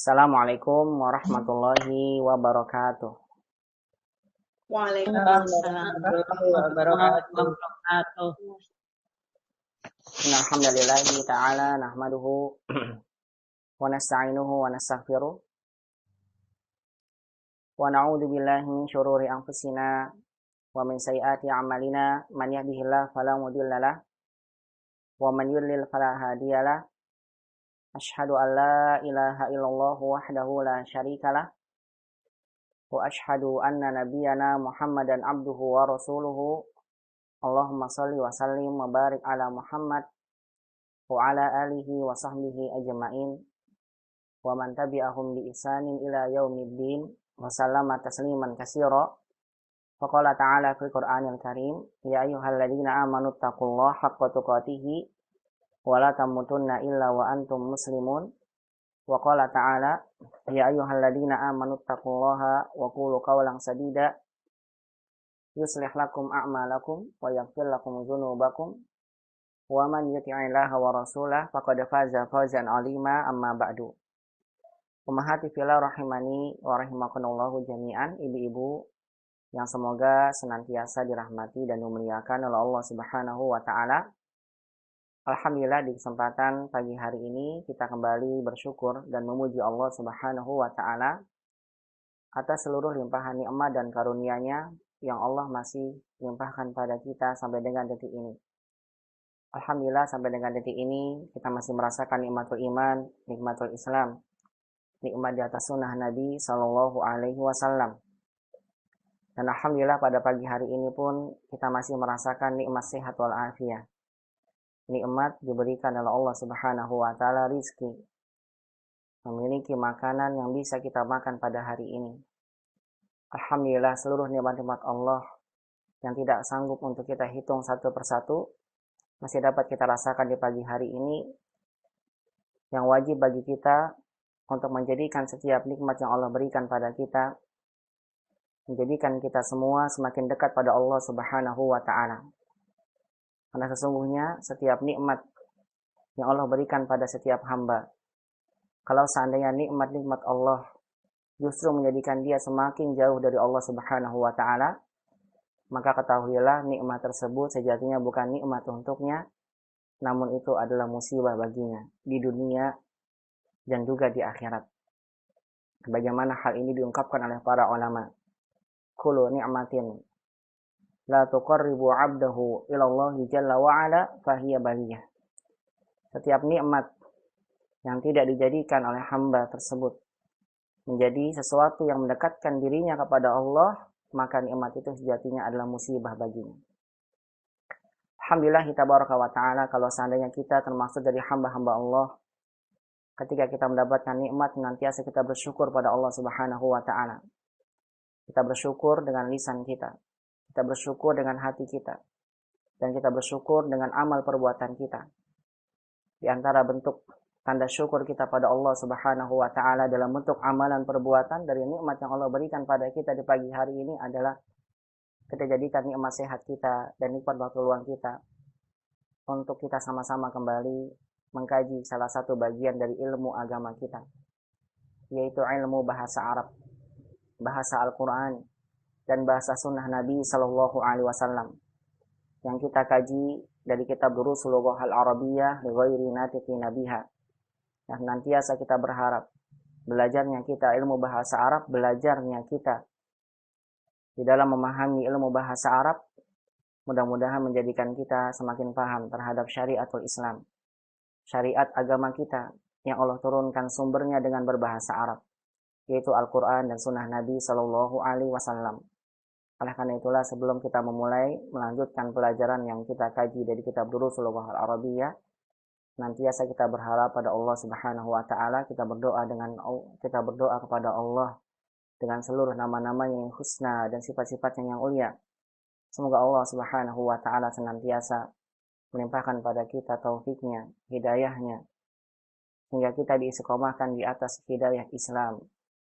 Assalamualaikum warahmatullahi wabarakatuh. Waalaikumsalam warahmatullahi wabarakatuh. Alhamdulillahi ta'ala nahmaduhu wa nasta'inuhu wa nastaghfiruh wa na'udzu billahi min syururi anfusina wa min sayyiati a'malina man yahdihillahu fala mudilla lahu wa man yudlil fala hadiyalah. Asyhadu an la ilaha illallah wahdahu la syarika lah wa asyhadu anna nabiyyana Muhammadan abduhu wa rasuluhu. Allahumma shalli wa sallim wa barik ala Muhammad wa ala alihi wa sahbihi ajma'in wa man tabi'ahum bi ihsanin ila yaumiddin wa sallama tasliman katsira. Faqala ta'ala fil Qur'anil Karim, ya ayyuhalladzina amanu taqullaha haqqa tuqatih wa la tamutunna illa wa antum muslimun. Wa qala ta'ala, ya ayyuhalladzina amanu taqullaha wa qulu qawlan sadida yuslih lakum a'malakum wa yaghfir lakum dzunubakum wa man yuti'illaha wa rasulahu faqad faza fawzan 'azima. Amma ba'du. Ummahati fillah rahimani wa rahimakumullah jami'an, ibu-ibu yang semoga senantiasa dirahmati dan dimuliakan oleh Allah Subhanahu wa taala. Alhamdulillah, di kesempatan pagi hari ini kita kembali bersyukur dan memuji Allah Subhanahu wa taala atas seluruh limpahan nikmat dan karunia-Nya yang Allah masih limpahkan pada kita sampai dengan detik ini. Alhamdulillah, sampai dengan detik ini kita masih merasakan nikmatul iman, nikmatul Islam, nikmat di atas sunnah Nabi Sallallahu Alaihi Wasallam. Dan alhamdulillah pada pagi hari ini pun kita masih merasakan nikmat sehat wal afiyah. Nikmat diberikan oleh Allah Subhanahu wa taala rizki, memiliki makanan yang bisa kita makan pada hari ini. Alhamdulillah, seluruh nikmat-nikmat Allah yang tidak sanggup untuk kita hitung satu persatu masih dapat kita rasakan di pagi hari ini, yang wajib bagi kita untuk menjadikan setiap nikmat yang Allah berikan pada kita, menjadikan kita semua semakin dekat pada Allah Subhanahu wa ta'ala. Karena sesungguhnya setiap nikmat yang Allah berikan pada setiap hamba, kalau seandainya nikmat-nikmat Allah justru menjadikan dia semakin jauh dari Allah Subhanahu wa ta'ala, maka ketahuilah nikmat tersebut sejatinya bukan nikmat untuknya, namun itu adalah musibah baginya di dunia dan juga di akhirat. Bagaimana hal ini diungkapkan oleh para ulama. Kullu ni'matin la tuqarribu 'abdahu ila Allah jalla wa ala fahiya baliyah. Setiap nikmat yang tidak dijadikan oleh hamba tersebut menjadi sesuatu yang mendekatkan dirinya kepada Allah, maka nikmat itu sejatinya adalah musibah baginya. Alhamdulillah, tabaraka wa ta'ala, kalau seandainya kita termasuk dari hamba-hamba Allah, ketika kita mendapatkan nikmat, nantiasa kita bersyukur pada Allah Subhanahu wa ta'ala. Kita bersyukur dengan lisan kita, kita bersyukur dengan hati kita, dan kita bersyukur dengan amal perbuatan kita. Di antara bentuk tanda syukur kita pada Allah Subhanahu wa ta'ala dalam bentuk amalan perbuatan dari nikmat yang Allah berikan pada kita di pagi hari ini adalah kita jadikan nikmat sehat kita dan nikmat waktu luang kita untuk kita sama-sama kembali mengkaji salah satu bagian dari ilmu agama kita, yaitu ilmu bahasa Arab, bahasa Al-Quran, dan bahasa sunnah Nabi Sallallahu Alaihi Wasallam yang kita kaji dari kitab Durusul Lughah Al-Arabiyyah li ghairi natiqin biha. Dan nantiasa kita berharap belajarnya kita ilmu bahasa Arab, belajarnya kita di dalam memahami ilmu bahasa Arab, mudah-mudahan menjadikan kita semakin paham terhadap syariatul Islam, syariat agama kita yang Allah turunkan sumbernya dengan berbahasa Arab, yaitu Al-Quran dan sunnah Nabi Sallallahu Alaihi Wasallam. Oleh karena itulah, sebelum kita memulai melanjutkan pelajaran yang kita kaji dari kitab Durusul Lughah Al-Arabiyyah, nantiasa kita berharap pada Allah Subhanahu wa ta'ala, kita berdoa kepada Allah dengan seluruh nama-namanya yang husna dan sifat-sifatnya yang ulia. Semoga Allah Subhanahu wa ta'ala senantiasa melimpahkan pada kita taufiknya, hidayahnya, hingga kita diistiqomahkan di atas hidayah Islam,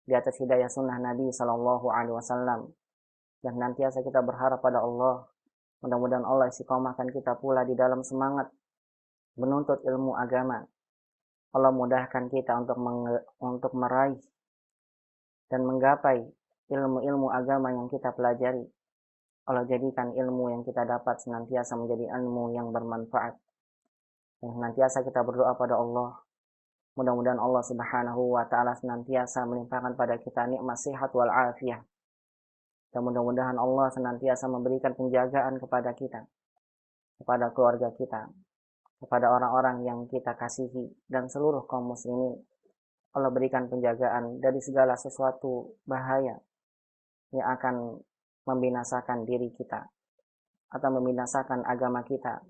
di atas hidayah sunnah Nabi Sallallahu Alaihi Wasallam. Dan nantiasa kita berharap pada Allah, mudah-mudahan Allah istiqomahkan kita pula di dalam semangat menuntut ilmu agama, Allah mudahkan kita untuk meraih dan menggapai ilmu-ilmu agama yang kita pelajari. Allah jadikan ilmu yang kita dapat senantiasa menjadi ilmu yang bermanfaat. Dan senantiasa kita berdoa pada Allah. Mudah-mudahan Allah Subhanahu wa taala senantiasa melimpahkan pada kita nikmat sehat wal afiyah. Dan mudah-mudahan Allah senantiasa memberikan penjagaan kepada kita, kepada keluarga kita, kepada orang-orang yang kita kasihi dan seluruh kaum muslimin. Allah berikan penjagaan dari segala sesuatu bahaya yang akan membinasakan diri kita, atau membinasakan agama kita,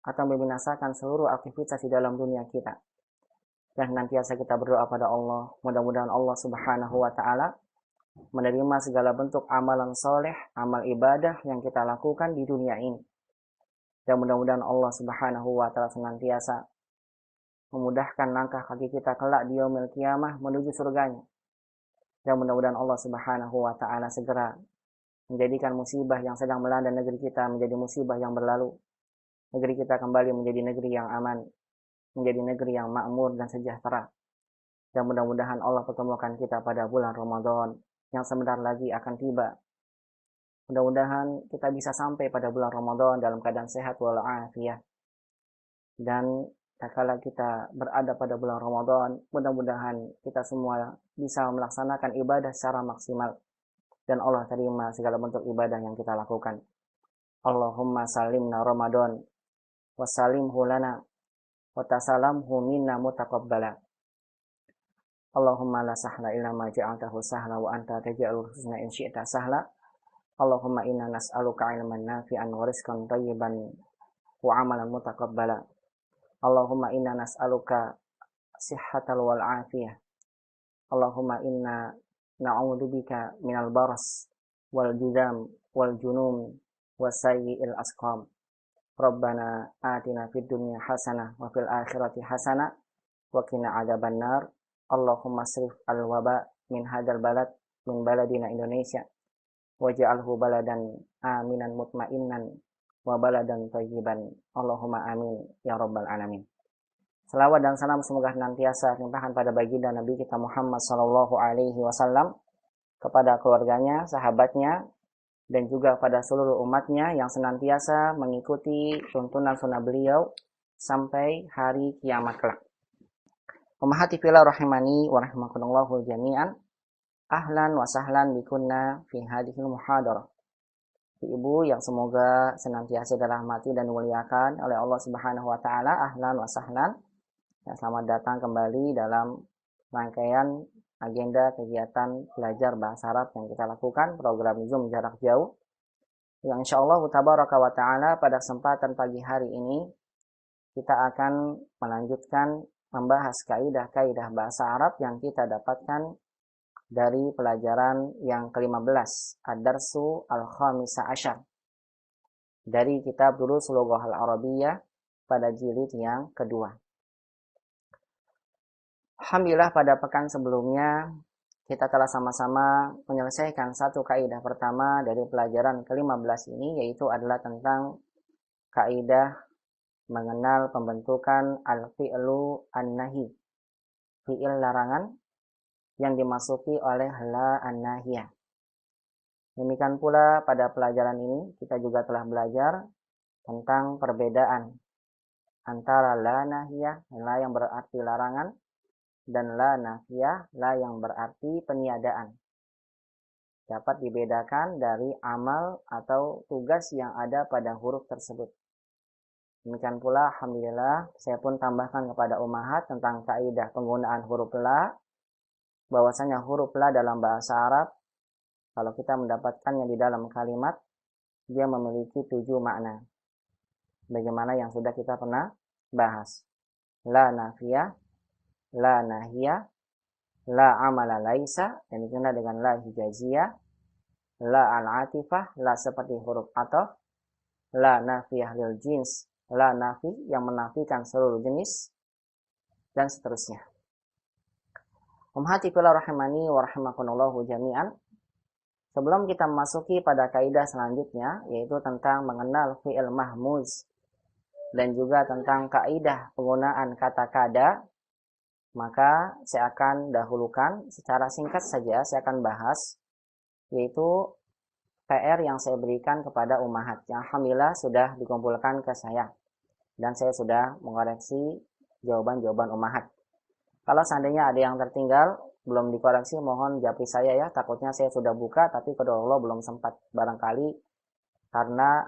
atau membinasakan seluruh aktivitas di dalam dunia kita. Dan nantiasa kita berdoa pada Allah, mudah-mudahan Allah Subhanahu wa taala menerima segala bentuk amalan soleh, amal ibadah yang kita lakukan di dunia ini. Dan mudah-mudahan Allah Subhanahu wa taala senantiasa memudahkan langkah kaki kita kelak di yaumil qiyamah menuju surganya. Dan mudah-mudahan Allah Subhanahu wa taala segera menjadikan musibah yang sedang melanda negeri kita menjadi musibah yang berlalu. Negeri kita kembali menjadi negeri yang aman, menjadi negeri yang makmur dan sejahtera. Dan mudah-mudahan Allah pertemukan kita pada bulan Ramadan yang sebentar lagi akan tiba. Mudah-mudahan kita bisa sampai pada bulan Ramadan dalam keadaan sehat walafiat. Dan tatkala kita berada pada bulan Ramadan, mudah-mudahan kita semua bisa melaksanakan ibadah secara maksimal. Dan Allah terima segala bentuk ibadah yang kita lakukan. Allahumma salimna Ramadan, wassalimhu lana, wa tasalamhu minna mutaqabbala. Allahumma la sahla illa ma ja'altahu sahla wa anta taj'alul husna in syi'ta sahla. Allahumma inna nas'aluka ilman nafi'an wa rizqan thayyiban wa amalan mutaqabbala. Allahumma inna nas'aluka sihhatal wal afiyah. Allahumma inna na'udzubika minal baras wal judam wal junum wasayyi'il asqam. Rabbana atina fid dunya hasanah wa fil akhirati hasanah wa qina adzabannar. Allahumma srif al-waba min hadzal balad min baladina Indonesia waj'alhu baladan aminan mutmainnan wa baladan thayyiban. Allahumma amin ya rabbal alamin. Selawat dan salam semoga senantiasa limpahkan pada baginda Nabi kita Muhammad sallallahu alaihi wasallam, kepada keluarganya, sahabatnya, dan juga pada seluruh umatnya yang senantiasa mengikuti tuntunan sunnah beliau sampai hari kiamat kelak. Ummahati fillah rahimani wa rahimakumullah jami'an. Ahlan wa sahlan bikunna fi hadhil muhadarah. Ibu yang semoga senantiasa dirahmati dan dimuliakan oleh Allah Subhanahu wa taala, ahlan wa sahlan. Selamat datang kembali dalam rangkaian agenda kegiatan belajar bahasa Arab yang kita lakukan, program Zoom jarak jauh. Yang insyaallah tabaraka wa ta'ala pada kesempatan pagi hari ini kita akan melanjutkan membahas kaidah-kaidah bahasa Arab yang kita dapatkan dari pelajaran yang ke-15, Ad-Darsu Al-Khamisa Asyar, dari kitab Durus Lughah Al-Arabiyyah pada jilid yang kedua. Alhamdulillah pada pekan sebelumnya kita telah sama-sama menyelesaikan satu kaidah pertama dari pelajaran ke-15 ini, yaitu adalah tentang kaidah mengenal pembentukan al-fi'lu an-nahi, fi'il larangan yang dimasuki oleh la an-nahiyah. Demikian pula pada pelajaran ini kita juga telah belajar tentang perbedaan antara la nahiyah, la yang berarti larangan, dan la nafiyah, la yang berarti peniadaan. Dapat dibedakan dari amal atau tugas yang ada pada huruf tersebut. Demikian pula alhamdulillah saya pun tambahkan kepada ummahat tentang kaidah penggunaan huruf la, bahwasanya huruf la dalam bahasa Arab kalau kita mendapatkannya di dalam kalimat dia memiliki 7 makna. Bagaimana yang sudah kita pernah bahas. La nafiyah, la nahiyah, la amala laisa, yang dikenal dengan la hijaziyah, la al-atifah, la seperti huruf ataf, la nafiyah lil jins, la nafi yang menafikan seluruh jenis, dan seterusnya. Ummahati fillah rahimani wa rahimakumullahu jami'an. Sebelum kita memasuki pada kaidah selanjutnya, yaitu tentang mengenal fi'il mahmuz dan juga tentang kaidah penggunaan kata kada, Maka saya akan dahulukan secara singkat saja, saya akan bahas, yaitu PR yang saya berikan kepada ummahat, yang alhamdulillah sudah dikumpulkan ke saya. Dan saya sudah mengoreksi jawaban-jawaban ummahat. Kalau seandainya ada yang tertinggal, belum dikoreksi, mohon japri saya ya. Takutnya saya sudah buka, tapi Allah belum sempat. Barangkali karena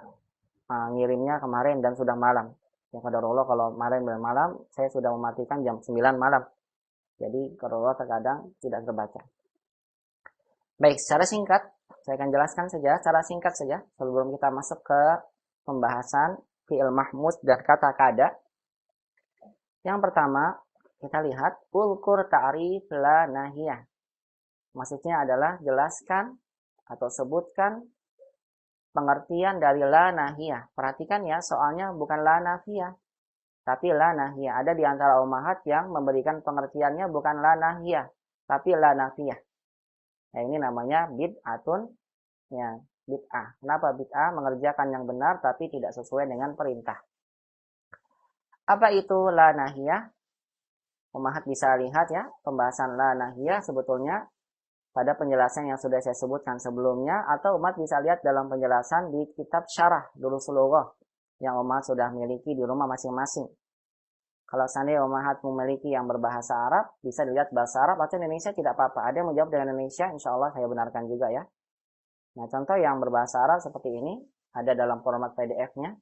ngirimnya kemarin dan sudah malam. Ya Allah, kalau kemarin dan malam, saya sudah mematikan jam 9 malam. Jadi Allah terkadang tidak terbaca. Baik, secara singkat, saya akan jelaskan saja, secara singkat saja, sebelum kita masuk ke pembahasan fi'il mahmud dan kata kada. Yang pertama, kita lihat ulkur ta'rif la nahiyah. Maksudnya adalah jelaskan atau sebutkan pengertian dari la nahiyah. Perhatikan ya, soalnya bukan la nafiyah, tapi la nahiyah. Ada di antara ummahat yang memberikan pengertiannya bukan la nahiyah, tapi la nafiyah. Nah, ini namanya bid'atun, ya, bid'ah. Kenapa bid'ah? Mengerjakan yang benar tapi tidak sesuai dengan perintah. Apa itu la nahiyah? Ummahat bisa lihat ya, pembahasan la nahiyah sebetulnya pada penjelasan yang sudah saya sebutkan sebelumnya, atau umat bisa lihat dalam penjelasan di kitab syarah Durusul Lughah yang umat sudah miliki di rumah masing-masing. Kalau seandainya ummahat memiliki yang berbahasa Arab, bisa dilihat bahasa Arab atau Indonesia tidak apa-apa. Ada yang menjawab dengan Indonesia, insya Allah saya benarkan juga ya. Nah, contoh yang berbahasa Arab seperti ini, ada dalam format PDF-nya.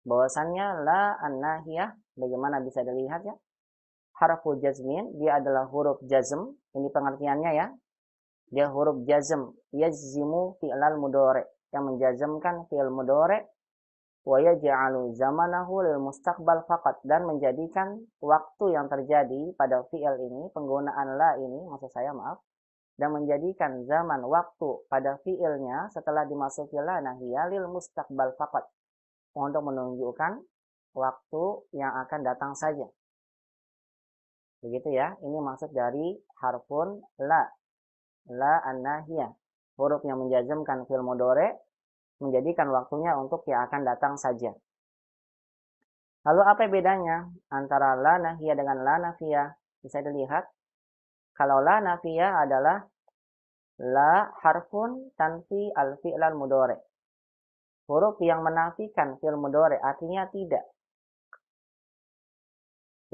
Bahwasannya la an-nahiyah, bagaimana bisa dilihat ya? Harfu jazmin, dia adalah huruf jazm. Ini pengertiannya ya. Dia huruf jazm, yazzimu fi'lal mudhari', yang menjazmkan fi'il mudhari'. Wa yaj'alu zamanahu lil mustaqbal faqat, dan menjadikan waktu yang terjadi pada fi'il ini, penggunaan la ini, maksud saya maaf, dan menjadikan zaman waktu pada fi'ilnya setelah dimasuki la nahiyah lil mustaqbal faqat, untuk menunjukkan waktu yang akan datang saja. Begitu ya, ini maksud dari harfun la an-nahiyah, huruf yang menjazmkan fi'il mudhari', menjadikan waktunya untuk yang akan datang saja. Lalu apa bedanya antara la nahiyah dengan la nafiyah? Bisa dilihat. Kalau la nafiyah adalah la harfun tanfi al-fi'lal mudhari'. Huruf yang menafikan fi'il mudhari', artinya tidak.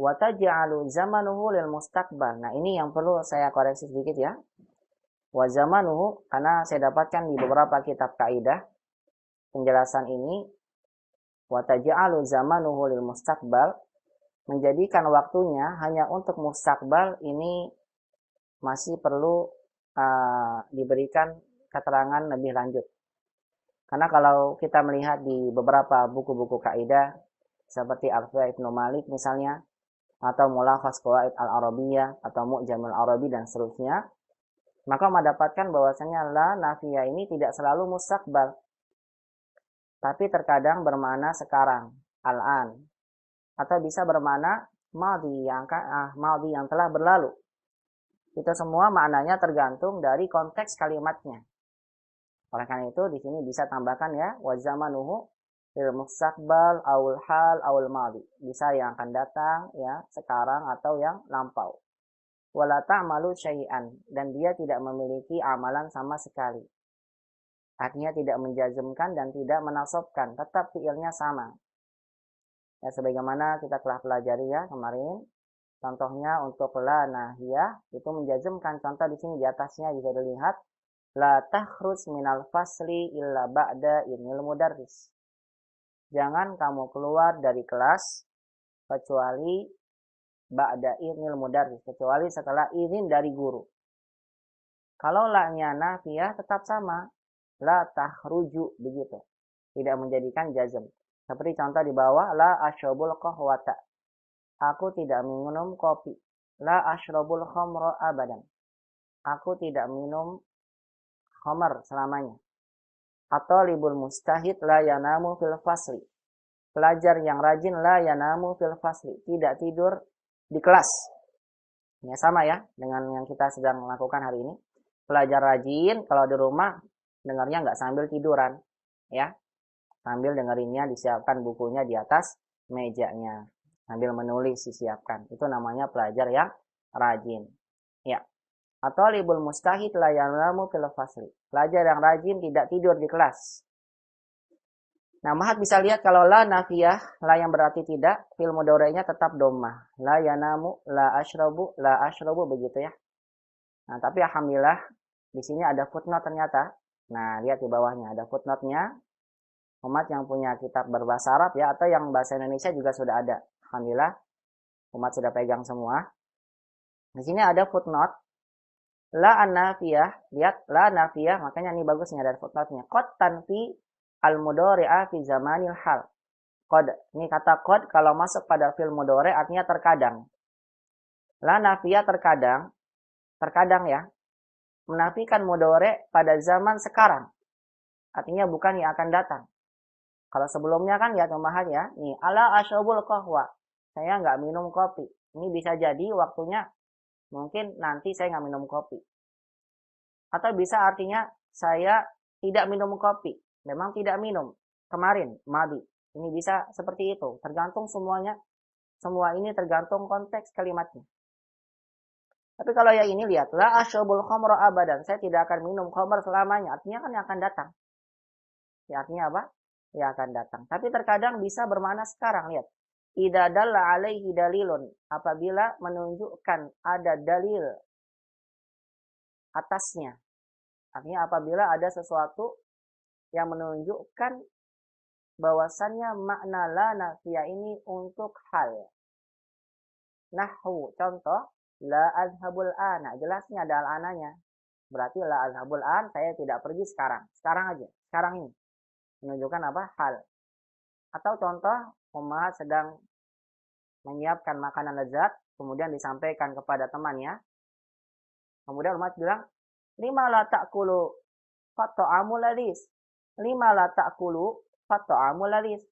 Wa taj'alu zamanuhu lil mustaqbal. Nah, ini yang perlu saya koreksi sedikit ya. Wa zamanuhu, karena saya dapatkan di beberapa kitab kaidah penjelasan ini, wa taj'alu zamanuhu lil mustaqbal, menjadikan waktunya hanya untuk mustaqbal, ini masih perlu diberikan keterangan lebih lanjut. Karena kalau kita melihat di beberapa buku-buku kaidah seperti Alfiya Ibnu Malik misalnya, atau Mulakhas Qawaid Al-Arabiyah, atau Mu'jamul Arabi dan seterusnya, maka mendapatkan bahwasanya la nafiyah ini tidak selalu mustaqbal, tapi terkadang bermakna sekarang, al-an, atau bisa bermakna madhi yang telah berlalu. Itu semua maknanya tergantung dari konteks kalimatnya. Oleh karena itu di sini bisa tambahkan ya, wa zamanuhu lil mustaqbal aul hal aul madhi, bisa yang akan datang ya, sekarang atau yang lampau. Wala ta'malu syai'an, dan dia tidak memiliki amalan sama sekali. Artinya tidak menjazmkan dan tidak menasobkan, tetap fi'ilnya sama. Ya, sebagaimana kita telah pelajari ya kemarin. Contohnya untuk la nahiyah itu menjazmkan. Contoh di sini di atasnya bisa dilihat, la takhruj minal fasli illa ba'da idnil mudarris. Jangan kamu keluar dari kelas kecuali ba'da idnil mudarris, kecuali setelah izin dari guru. Kalau la-nya nafiyah tetap sama, la takhruju, begitu, tidak menjadikan jazm. Seperti contoh di bawah, la ashrabul qahwata, aku tidak minum kopi. La ashrabul khamra abadan, aku tidak minum khamar selamanya. Atau libul mustahid la yanamu fil fasli, pelajar yang rajin la yanamu fil fasli, tidak tidur di kelas. Ini sama ya dengan yang kita sedang lakukan hari ini. Pelajar rajin kalau di rumah dengarnya nggak sambil tiduran, ya, sambil dengerinnya, disiapkan bukunya di atas mejanya. sambil menulis disiapkan. Itu namanya pelajar yang rajin. Ya. Atau libul mustahid la yanamu fil fasli. Pelajar yang rajin tidak tidur di kelas. Nah, Mahat bisa lihat kalau la nafiyah, la yang berarti tidak, fil mudhari'nya tetap dhammah. La yanamu, la asyrabu begitu ya. Nah, tapi alhamdulillah di sini ada footnote ternyata. Nah, lihat di bawahnya ada footnote-nya. Umat yang punya kitab berbahasa Arab ya atau yang bahasa Indonesia juga sudah ada. Alhamdulillah umat sudah pegang semua. Di sini ada footnote. La an-nafiyah, lihat la nafiyah, makanya ini bagusnya dari footnote-nya. Qad tanfi al-mudhari'a fi zamanil hal. Qad, ini kata qad kalau masuk pada fi'il mudhari' artinya terkadang. La nafiyah terkadang ya, menafikan mudhari' pada zaman sekarang. Artinya bukan yang akan datang. Kalau sebelumnya kan ya Tumahat ya, nih ala asyabul qahwa. Saya nggak minum kopi. Ini bisa jadi waktunya mungkin nanti saya nggak minum kopi. Atau bisa artinya saya tidak minum kopi. Memang tidak minum. Kemarin, madi. Ini bisa seperti itu. Tergantung semuanya. Semua ini tergantung konteks kalimatnya. Tapi kalau yang ini lihat. La asyabul khamra abadan. Saya tidak akan minum khamr selamanya. Artinya kan yang akan datang. Ya, artinya apa? Ya akan datang. Tapi terkadang bisa bermakna sekarang. Lihat. Idza dalla alaihi dalilun. Apabila menunjukkan ada dalil atasnya. Artinya apabila ada sesuatu yang menunjukkan bahwasannya makna la nafiyah ini untuk hal. Nahwu, contoh, la azhabul ana. Jelasnya ada al-ananya. Berarti la azhabul an, saya tidak pergi sekarang. Sekarang aja, sekarang ini. Menunjukkan apa? Hal. Atau contoh, Ummahat sedang menyiapkan makanan lezat, kemudian disampaikan kepada temannya. Kemudian Ummahat bilang, lima la ta'kulu fat'amu ladis. Lima la ta'kulu fat'amu ladis.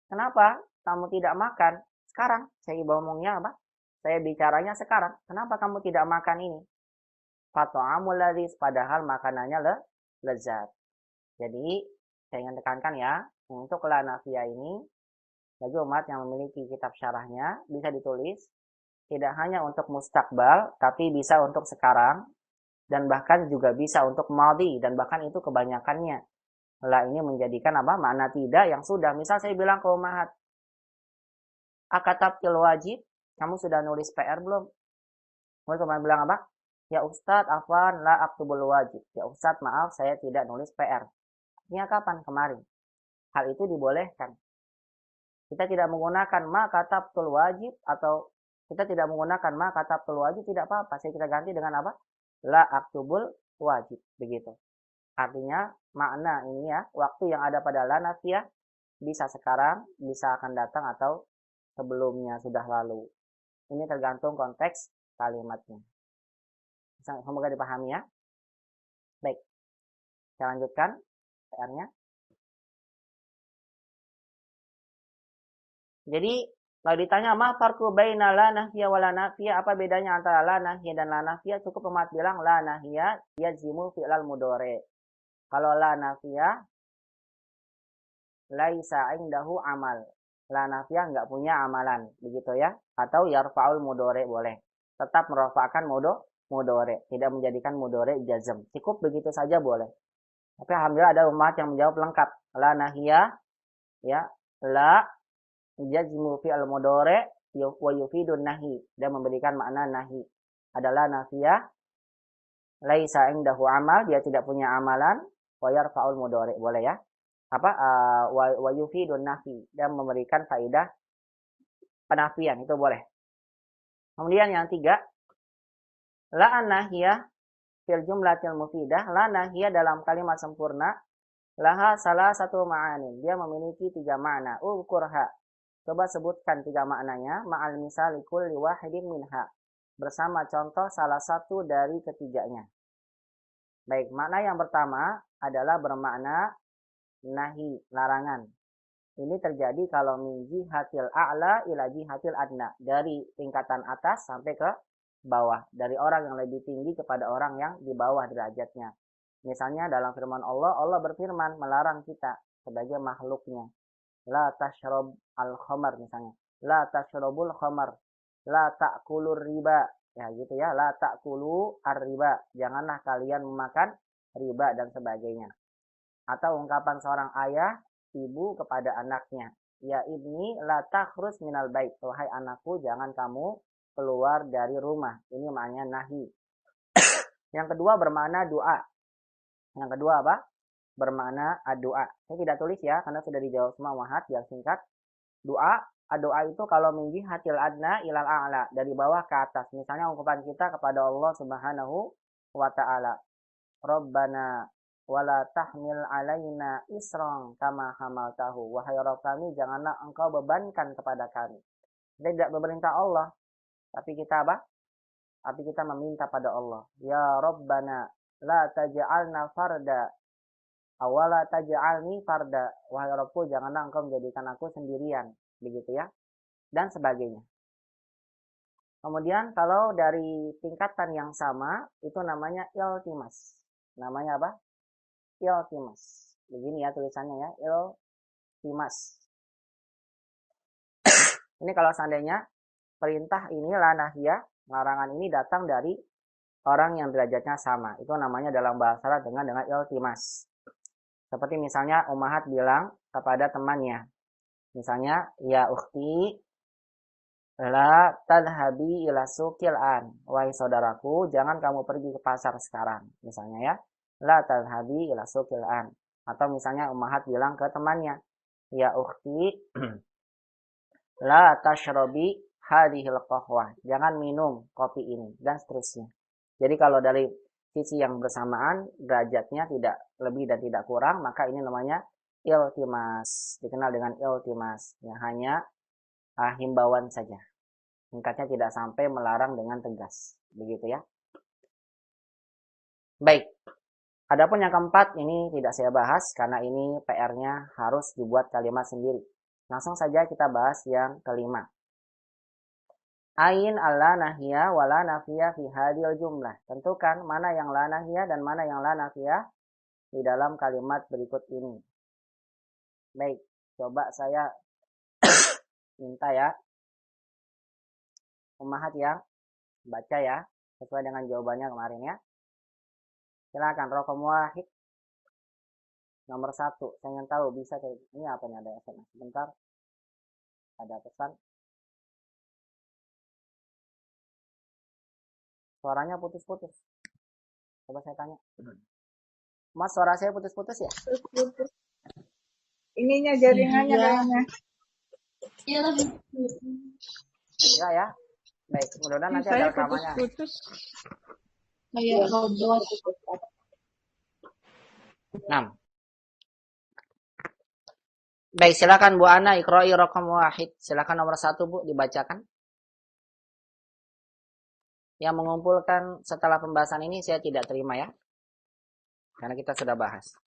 Kenapa kamu tidak makan? Sekarang, saya ngomongnya apa? Saya bicaranya sekarang. Kenapa kamu tidak makan ini? Fat'amu ladis, padahal makanannya lezat. Jadi, saya ingin tekankan ya, untuk la nafiyah ini, bagi umat yang memiliki kitab syarahnya, bisa ditulis, tidak hanya untuk mustakbal, tapi bisa untuk sekarang, dan bahkan juga bisa untuk madhi, dan bahkan itu kebanyakannya. La ini menjadikan apa? Makna tidak yang sudah. Misal saya bilang ke umat, akatabtil wajib, kamu sudah nulis PR belum? Kemudian teman bilang apa? Ya Ustadz, afwan la aktubul wajib. Ya Ustadz, maaf saya tidak nulis PR. Ini kapan? Kemarin. Hal itu dibolehkan. Kita tidak menggunakan ma katabtul wajib atau kita tidak menggunakan ma katabtul wajib tidak apa-apa. Saya kita ganti dengan apa? La aktubul wajib. Begitu. Artinya makna ini ya, waktu yang ada pada la nafiyah bisa sekarang, bisa akan datang atau sebelumnya sudah lalu. Ini tergantung konteks kalimatnya. Semoga dipahami ya. Baik. Saya lanjutkan PR-nya. Jadi kalau ditanya ma farqu baina la nahiyah wa la nafiyah, apa bedanya antara la nahiyah dan la nafiyah? Cukup umat bilang la nahiyah yazimu fi'lal mudhari. Kalau la nafiyah laisa indahu amal. La nafiyah enggak punya amalan, begitu ya. Atau yarfa'ul mudhari boleh. Tetap merafa'kan mudhari, tidak menjadikan mudhari jazm. Cukup begitu saja boleh. Tapi alhamdulillah ada umat yang menjawab lengkap. La nahiyah ya, la jazmu fi'al mudhari wa yufidun nahi, dan memberikan makna nahi. Adalah nafiyah laisa indahu amal, dia tidak punya amalan, wa yarfa'ul mudhari boleh ya. Apa wa yufidun nafi, dan memberikan faidah penafian itu boleh. Kemudian yang tiga, la nahiyah fil jumlatil mufidah. La nahiyah dalam kalimat sempurna laha salah satu ma'anin, dia memiliki tiga makna. Ukurha, coba sebutkan tiga maknanya. Ma'al misali kulli wahidin minha, bersama contoh salah satu dari ketiganya. Baik, makna yang pertama adalah bermakna nahi, larangan. Ini terjadi kalau min jihatil a'la ila jihatil adna, dari tingkatan atas sampai ke bawah, dari orang yang lebih tinggi kepada orang yang di bawah derajatnya. Misalnya dalam firman Allah, Allah berfirman melarang kita sebagai makhluknya. La tashrab al-khamar misalnya. la tashrabul khamar, la ta'kulur riba. Ya gitu ya, la ta'kulu ar-riba. Janganlah kalian memakan riba dan sebagainya. Atau ungkapan seorang ayah, ibu kepada anaknya, ya ibni la takhruj minal bait. Wahai anakku, jangan kamu keluar dari rumah. Ini maknanya nahi. Yang kedua bermakna doa. Yang kedua apa? Bermakna doa. Saya tidak tulis ya, karena sudah dijawab semua Mahat, biar singkat. Doa itu kalau min jihatil adna ilal a'la, dari bawah ke atas. Misalnya ungkapan kita kepada Allah Subhanahu wa taala, Rabbana wala tahmil alaina isran kama hamaltahu. Wahai Rabb kami, janganlah engkau bebankan kepada kami. Kita tidak memerintah Allah, tapi kita apa? Tapi kita meminta pada Allah, ya Rabbana la taj'alna farda awala taj'alni farda. Wahai Rabbku, janganlah engkau menjadikan aku sendirian, begitu ya, dan sebagainya. Kemudian kalau dari tingkatan yang sama, itu namanya iltimas. Namanya apa? Iltimas. Begini ya tulisannya ya, iltimas. Ini kalau seandainya perintah ini lanahiyah, larangan ini datang dari orang yang derajatnya sama. Itu namanya dalam bahasa Arab dengan iltimas. Seperti misalnya Ummahat bilang kepada temannya. Misalnya, ya ukhti, la tadhabi ila suqil an. Wahai saudaraku, jangan kamu pergi ke pasar sekarang. Misalnya ya, la tadhabi ila suqil an. Atau misalnya Ummahat bilang ke temannya, ya ukhti, la tashrabi hadhil qahwah. Jangan minum kopi ini, dan seterusnya. Jadi kalau dari sisi yang bersamaan, derajatnya tidak lebih dan tidak kurang, maka ini namanya iltimas. Dikenal dengan iltimas. Yang hanya himbauan saja. Singkatnya tidak sampai melarang dengan tegas. Begitu ya. Baik. Adapun yang keempat, ini tidak saya bahas, karena ini PR-nya harus dibuat kalimat sendiri. Langsung saja kita bahas yang kelima. Ain alla nahiyah wala nafiyah fi hadil jumlah. Tentukan mana yang la nahiyah dan mana yang la nafiyah di dalam kalimat berikut ini. Baik, coba saya minta ya, Ummahat yang baca ya, sesuai dengan jawabannya kemarin ya. Silakan, Rokom Wahid. Nomor 1, saya ingin tahu bisa. Ini apa nih, ada SMS? Sebentar, ada pesan. Suaranya putus-putus. Coba saya tanya. Mas, suara saya putus-putus ya? Putus-putus. Ininya jaringannya kayaknya. Enggak ya? Baik, mudah-mudahan nanti ada rekamannya. Putus-putus. Kayak robot. 6. Baik, silakan Bu Ana, iqra'i raqam wahid. Silakan nomor 1 Bu, dibacakan. Yang mengumpulkan setelah pembahasan ini saya tidak terima ya, karena kita sudah bahas.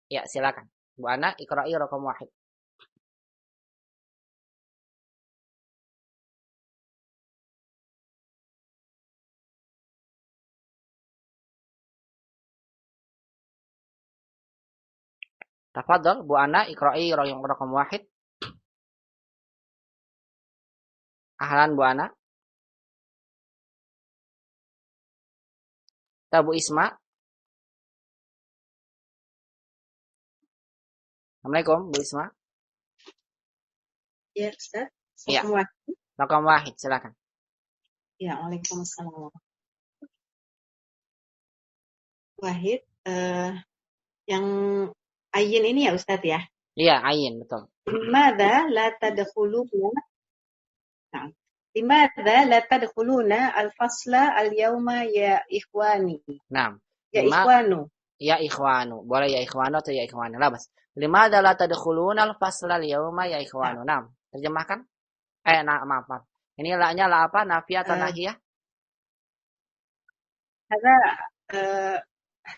Ya, silakan. Bu Ana, iqra'i raqam wahid. Tafadhol Bu Ana, iqra'i raqam wahid. Ahlan Bu Ana. Bu Isma. Assalamualaikum Bu Isma. Ya, Ustaz. Ya. Raqam wahid, silakan. Ya, Waalaikumsalam. Wahid, yang ayin ini ya Ustaz ya? Iya, ayin, betul. Limadha la tadkhuluna? Nah, limadha la tadkhuluna al-fasla al-yawma ya ikhwani? Nah, ya ikhwanu. Ya ikhwanu. Boleh ya ikhwanu atau ya ikhwanu. Labas. Limadha la tadkhuluna al-fasla al-yawma ya ikhwanu. Nah, terjemahkan. Maaf. Ini la-nya la apa? Nafiyah atau nahiyah?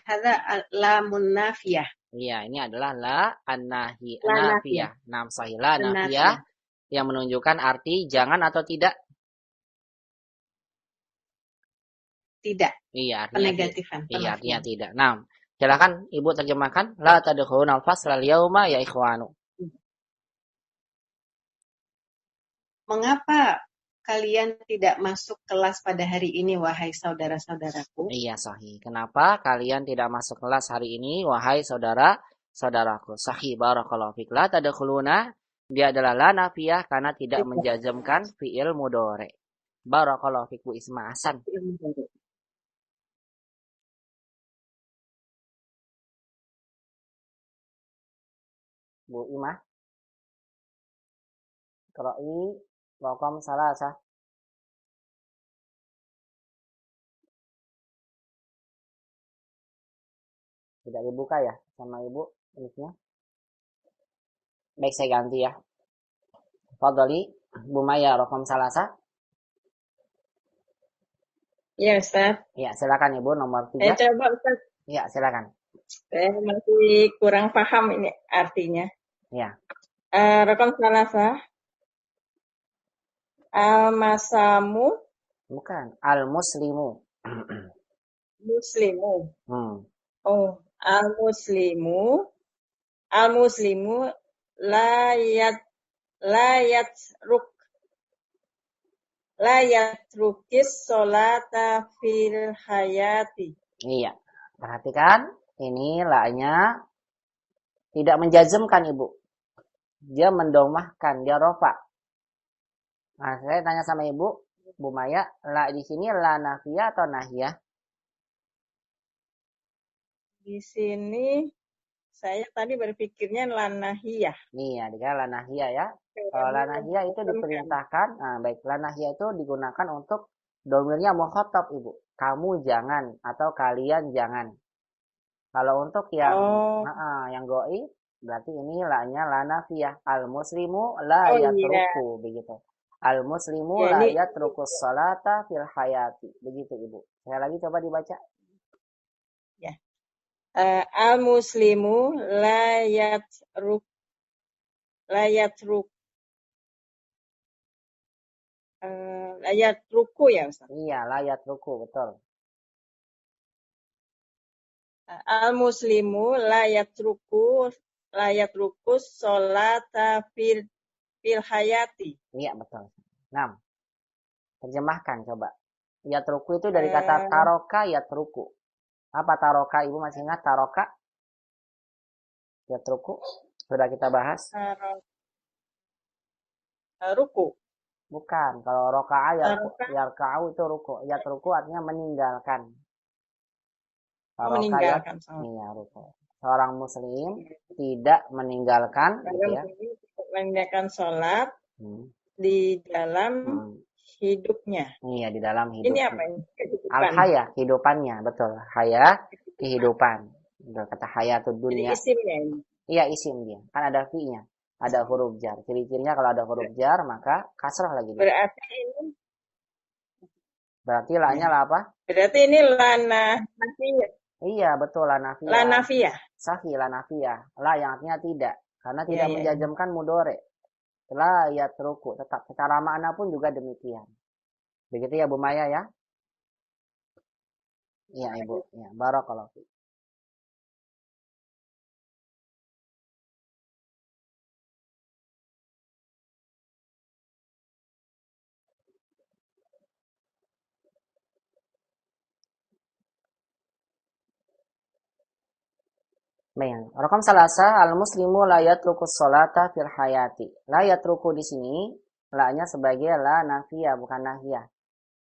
Hadza lamun nafiyah. Iya, ini adalah la an-nafiyah. Nam sahih la nafiyah yang menunjukkan arti jangan atau tidak. Tidak. Iya, artinya penegatifan. Iya, artinya tidak. Nah, silakan Ibu terjemahkan. La tadkhuluna al-fasla al-yawma ya ikhwanu. Mengapa kalian tidak masuk kelas pada hari ini, wahai saudara-saudaraku? Iya, sahih. Kenapa kalian tidak masuk kelas hari ini, wahai saudara-saudaraku? Sahih, barakallahu fik. La tadkhuluna, dia adalah la nafiyah karena tidak Tidak. menjazmkan fi'il mudhari. Barakallahu fik Bu Isma Hasan. Bu Imah, Qira'i raqam salasah. Tidak dibuka ya sama Ibu linknya. Baik, saya ganti ya. Fadhali, Bu Maya raqam salasah. Ya, Ustaz. Ya, silakan Ibu nomor Saya 3. coba, Ustaz. Ya, silakan. Saya masih kurang paham ini artinya. Ya. Rekam salasah. Al-masamu Bukan, al-muslimu. muslimu. Hmm. Oh, al-muslimu. Al-muslimu la yatrukis sholata fil hayati. Iya. Perhatikan, ini la-nya tidak menjazmkan Ibu. Dia mendomahkan, dia rofa. Nah, saya tanya sama Ibu, Bu Maya, la di sini la nafiyah atau nahiyah? Di sini saya tadi berpikirnya lanahiyah. Iya, dikira la nahiyah ya. Kalau la nahiyah itu diperintahkan, nah baik, la nahiyah itu digunakan untuk domirnya mukhatab Ibu. Kamu jangan atau kalian jangan. Kalau untuk yang goi, berarti ini la-nya la nafiyah. Al-muslimu la yatruku, begitu. Al-muslimu Ya, la ini yatruku salata fil hayati. Begitu Ibu. Saya lagi coba dibaca. ya. Al-muslimu la yatruk la yatruku ya, Ustaz. Iya, la yatruku, betul. Al-muslimu la yatruku sholata fil hayati. Iya, betul. 6. Terjemahkan coba. Yatruku itu dari kata taroka yatruku. Apa taroka? Ibu masih ingat taroka? Yatruku. Sudah kita bahas. Ruku. Bukan. Kalau roka'a yarka'u itu ruku. Yatruku artinya meninggalkan. Meninggalkan Iya, ruku. Seorang muslim tidak meninggalkan gitu ya. Meninggalkan sholat di dalam hidupnya. Iya, di dalam hidupnya. Ini apa ini? Al-haya, kehidupannya, betul. Haya, kehidupan. Betul, kata hayatud dunia. Jadi isimnya ini. Iya, isim dia. Kan ada fi-nya. Ada huruf jar. Ciri-cirinya kalau ada huruf jar, maka kasrah lagi. Berarti la-nya lah apa? Berarti ini lana nafiyah. Iya, betul, la nafiyah. La nafiyah. Sahih, la nafiyah. La yang artinya tidak. Karena tidak menjazmkan mudhari. La yatruku. Tetap secara makna pun juga demikian. Begitu ya Bu Maya ya? Iya, Ibu. Ya, barakallahu fiik. Baik. Rakam salasa al-muslimu la yatrukus sholata fil hayati. La yatruku di sini la-nya sebagai la nafiyah bukan nahiyah.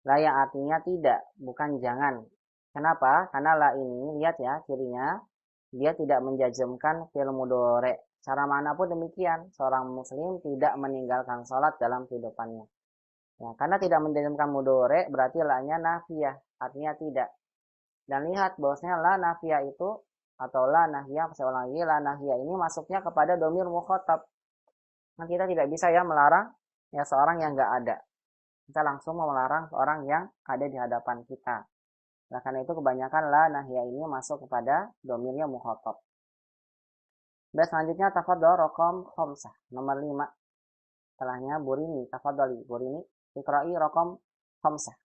La yang artinya tidak, bukan jangan. Kenapa? Karena la ini lihat ya cirinya dia tidak menjazmkan fi'il mudhari. Cara mana pun demikian, seorang muslim tidak meninggalkan sholat dalam kehidupannya. Ya, karena tidak menjazmkan mudhari berarti la-nya nafiyah, artinya tidak. Dan lihat bahwasanya la nafiyah itu atau la nahiyah, saya ulang lagi, la nahiyah ini masuknya kepada domir mukhatab. Nah, kita tidak bisa ya melarang ya seorang yang enggak ada. Kita langsung melarang seorang yang ada di hadapan kita. Nah, karena itu kebanyakan la nahiyah ini masuk kepada domirnya mukhatab. Dan selanjutnya tafadhol raqam khamsah, nomor 5. Setelahnya Burini, tafadholi Burini, iqra'i raqam khamsah.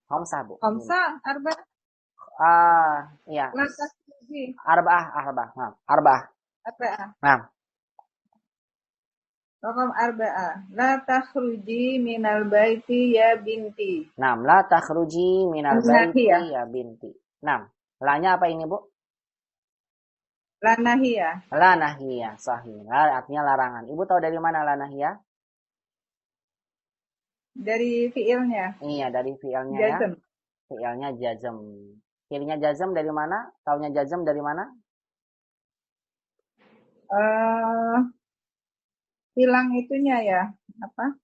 Khamsah, Bu. Khamsah, arba. Iya. Masa Arba'ah. Arba'ah. Nah, Raqam arba'ah. La takhruji minal baiti ya binti. la takhruji minal baiti An-nahiyah. ya binti. La-nya apa ini, Bu? La nahiyah. La nahiyah, sahih. La artinya larangan. Ibu tahu dari mana la nahiyah? Dari fiilnya. Iya, dari fiilnya ya. Jazm. Fiilnya jazm. Fiilnya jazm dari mana? Taunya jazm dari mana? Hilang itunya ya. Apa?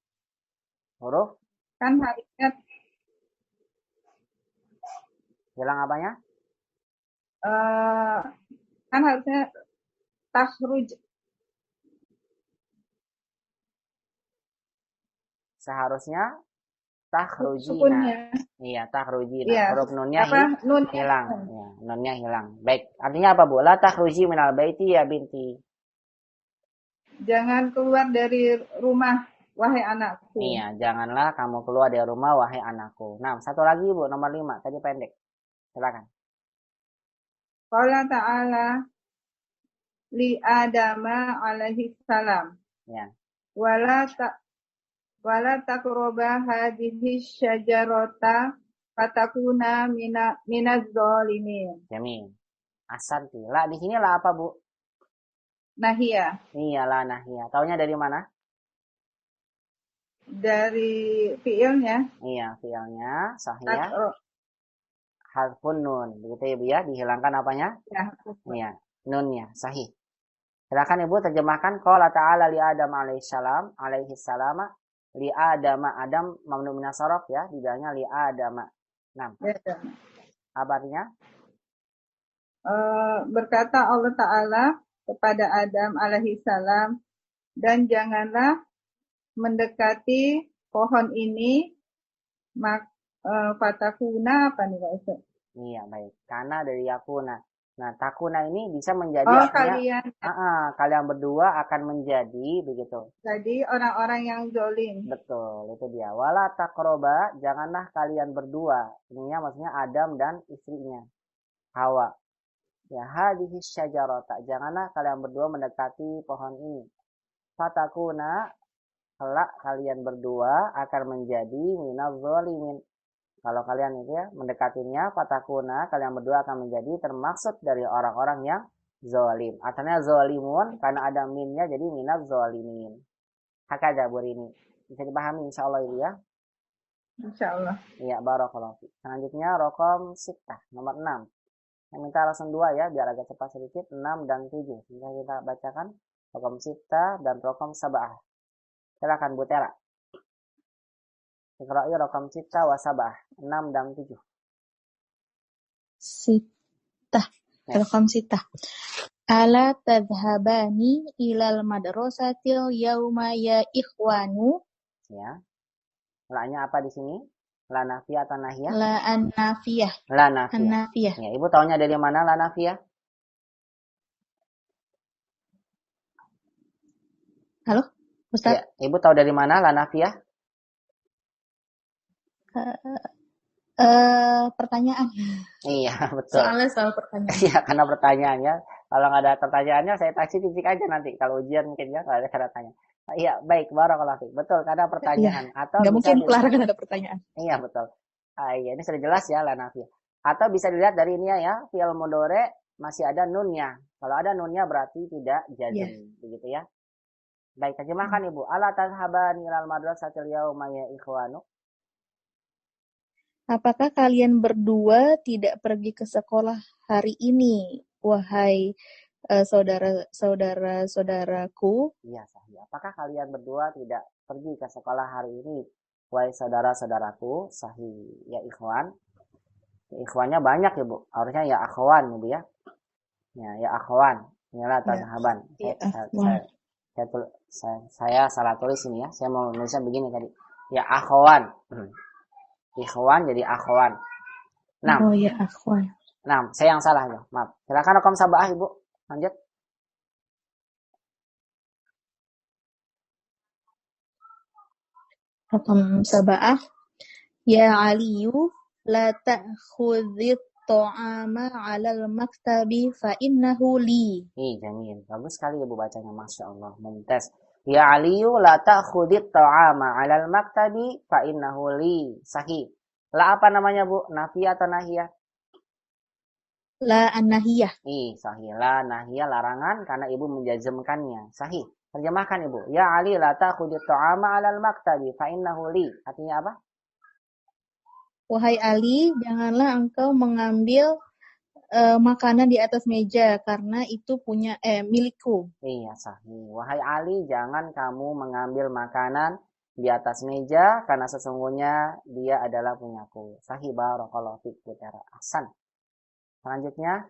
Huruf? Kan harusnya Hilang apanya? kan harusnya takhruj. Seharusnya takhrujina. Sukunnya. Iya, takhrujina. Iya. Huruf nunnya Nunnya hilang. Ya, nunnya hilang. Baik. Artinya apa, Bu? La takhruji minal baiti ya binti. Jangan keluar dari rumah, wahai anakku. Iya, janganlah kamu keluar dari rumah, wahai anakku. Nah, satu lagi, Bu, nomor 5. Tadi pendek. Silakan. Qala ta'ala li Adama alaihi salam. Ya. Wala taqraba hadhihi syajarata fatakuna minaz zalimin. Jamil. Asanti. La di sini la apa, Bu? Nahiyah. Iya, la nahiyah. Taunya dari mana? Dari fiilnya. Iya, fiilnya sahih ya. Harfun nun. Begitu ya, Bu ya. Dihilangkan apanya? Ya. Iya, nunnya sahih. Silakan Ibu terjemahkan qala ta'ala li Adam alaihi salam li Adam mamnu minas sarf ya, di dalamnya li Adam. Nah, Ya. apa artinya? Berkata Allah Ta'ala kepada Adam alaihi salam, dan janganlah mendekati pohon ini, fatakuna apa nih Pak Ustaz? Iya, baik. Karena dari yakuna. Nah, takuna ini bisa menjadi artinya kalian berdua akan menjadi begitu. Jadi orang-orang yang zolim. Betul, itu dia. Wala taqroba, janganlah kalian berdua. Ininya maksudnya Adam dan istrinya, Hawa. Ya, hadhihi syajarata, janganlah kalian berdua mendekati pohon ini. Fatakuna, kelak kalian berdua akan menjadi minaz zalimin. Kalau kalian itu ya mendekatinya, fatakuna, kalian berdua akan menjadi termaksud dari orang-orang yang zalim. Artinya zalimun, karena ada minnya jadi minaz zalimin. Hakada ini. Bisa dipahami insyaallah itu ya. Insyaallah. Iya, barakallahu fiik. Selanjutnya rokom sittah, nomor 6. Yang minta alasan 2 ya, biar agak cepat sedikit. 6 dan 7. Bisa kita bacakan rokom sittah dan rokom sab'ah. Silakan Bu Tera. Iqra'i rokom sittah wa sab'ah. 6 dan 7. Sittah. Rokom sittah. Ala tadhhabani ilal madrasatil yauma ya ikhwanu. Ya. La-nya apa di sini? La nafiyah atau nahiyah? La an-nafiyah. La nafiyah. An-nafiyah. Ya, Ibu taunya dari mana la nafiyah? Halo, Ustaz? Ya, Ibu tahu dari mana la nafiyah? Pertanyaan. Iya, betul. Soal pertanyaan. Iya, karena pertanyaannya. Kalau nggak ada pertanyaannya, saya kasih titik aja nanti. Kalau ujian mungkin ya, kalau ada cara tanya. Iya, baik. Barakallahu fiik. Betul, karena pertanyaan. Iya, Atau nggak bisa mungkin kelar kan ada pertanyaan. Iya, betul. Iya, ini sudah jelas ya, la nafiyah. Atau bisa dilihat dari ini ya, fi'il mudhari masih ada nunnya. Kalau ada nunnya berarti tidak jazm, begitu ya. Baik, terjemahkan Ibu. Ala tazhabani ilal madrasatil yauma ya ikhwanu. Apakah kalian berdua tidak pergi ke sekolah hari ini, wahai saudara-saudaraku? Iya, sahih. Apakah kalian berdua tidak pergi ke sekolah hari ini, wahai saudara-saudaraku? Sahih. Ya ikhwan. Ya, ikhwannya banyak ya Bu. Harusnya ya akhwan Ibu ya. Ya akhwan. Inilah tazhaban. Saya salah tulis ini ya. Saya mau nulisnya begini tadi. Ya akhwan. Ikhwan jadi akhwan. Oh ya akhwan. Nah, saya yang salah ya. Maaf. Silakan rokom sab'ah Ibu. Lanjut. Rokom sab'ah. Ya Aliyu la ta'khudhit ta'ama 'alal maktabi fa innahu li. Jamil. Bagus sekali Ibu bacanya, Masya Allah. Mumtaz. Ya Aliyu la ta'khudit ta'ama 'alal maktabi fa innahu li. Sahih. La apa namanya Bu? Nafiyah atau nahiyah? La an-nahiyah. Sahih. La nahiyah larangan karena Ibu menjazmkannya. Sahih. Terjemahkan Ibu. Ya Ali la ta'khudit ta'ama 'alal maktabi fa innahu li. Artinya apa? Wahai Ali, janganlah engkau mengambil makanan di atas meja karena itu punya milikku. Iya, sahih. Wahai Ali, jangan kamu mengambil makanan di atas meja karena sesungguhnya dia adalah punyaku. Sahih. Barakallahu fiik Putera. Ahsan. Selanjutnya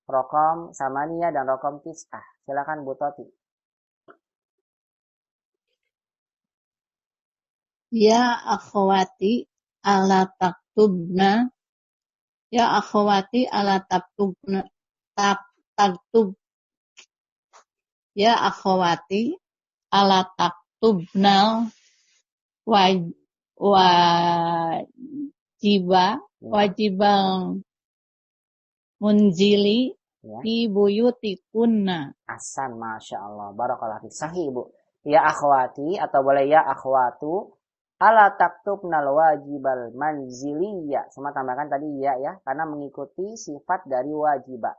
rokom samania dan rokom tis'ah. Silakan Bu Toti. Ya akhwati ala taktubna. Ya akhwati ala taktubna. Taktub. Ya akhwati ala taktubna wajibal munzili fi buyutikunna. Ahsan, Masya Allah. Barakallahu fiik. Sahih Bu. Ya akhwati atau boleh ya akhwatu ala taktubnal wajibal manziliyya. Sama tambahkan tadi ya karena mengikuti sifat dari wajibah.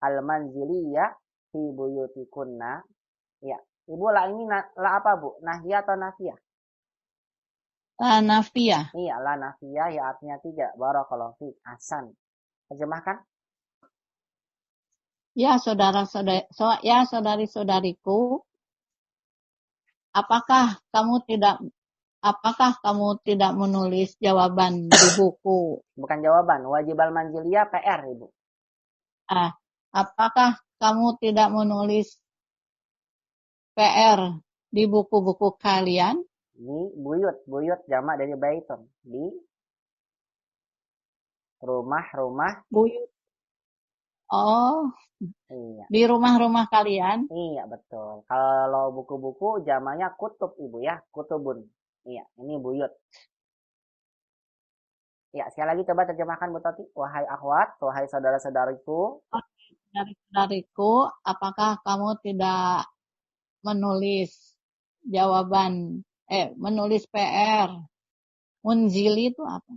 Al manziliyya fi buyutikunna. Ya. Ibu la ini la apa Bu? Nahiyah atau nafiyah? La nafiyah. Iya, la nafiyah ya artinya tidak. Barakallahu fiik. Ahsan. Terjemahkan. Ya saudari-saudariku, apakah kamu tidak menulis jawaban di buku? Bukan jawaban, wajibal manziliyah PR Ibu. Apakah kamu tidak menulis PR di buku-buku kalian? Di buyut jamak dari baitun. Di rumah-rumah. Buyut. Oh. Iya. Di rumah-rumah kalian? Iya, betul. Kalau buku-buku jamaknya kutub Ibu ya, kutubun. Iya, ini buyut. Ya, sekali lagi coba terjemahkan Bu Toti. Wahai akhwat, wahai saudara-saudariku. Saudara-saudariku, apakah kamu tidak menulis jawaban, menulis PR? Munzili itu apa?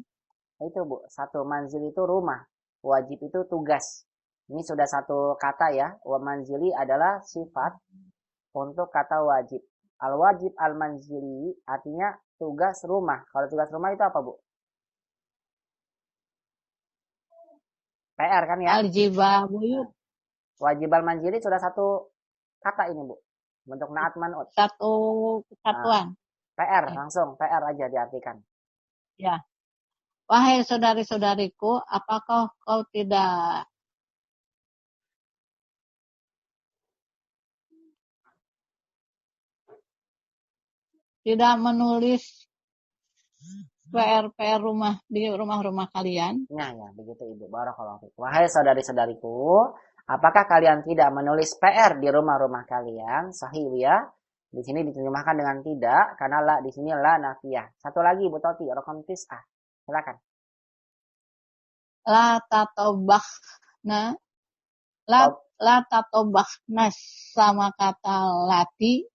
Itu Bu, satu manzil itu rumah. Wajib itu tugas. Ini sudah satu kata ya. Wa manzili adalah sifat untuk kata wajib. Al-wajib al-manzili artinya tugas rumah. Kalau tugas rumah itu apa Bu? PR kan ya? Al-jibah buyut. Wajib al-manzili sudah satu kata ini Bu. Bentuk naat man'ut. Satu kesatuan. PR langsung. PR aja diartikan. Ya. Wahai saudari-saudariku, apakah kau tidak menulis PR rumah di rumah-rumah kalian? Nah ya, begitu Ibu. Barakallahu fiik. Wahai saudari-saudariku, apakah kalian tidak menulis PR di rumah-rumah kalian? Sahih ya. Di sini diterjemahkan dengan tidak karena la di sini la nafiyah. Satu lagi Bu Toti, rokom tis'ah. Silakan. La tatobahna. La tatobahna sama kata lati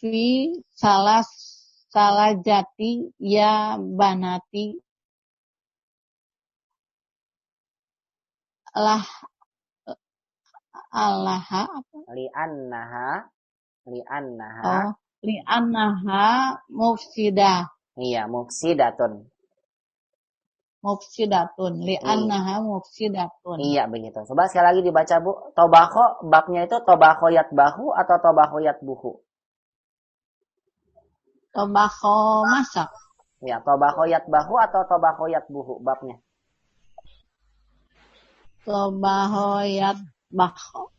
fi salah jati ya banati alaha apa? Li'annaha mufsidah. Iya, mufsidatun. Li'annaha mufsidatun. Iya, begitu. Coba sekali lagi dibaca Bu. Tobako, babnya itu tobako yatbahu atau tobako yatbuhu? Tobako masak. Ya, tobako yatbahu atau tobako yatbuhu babnya? Tobako yatbahu.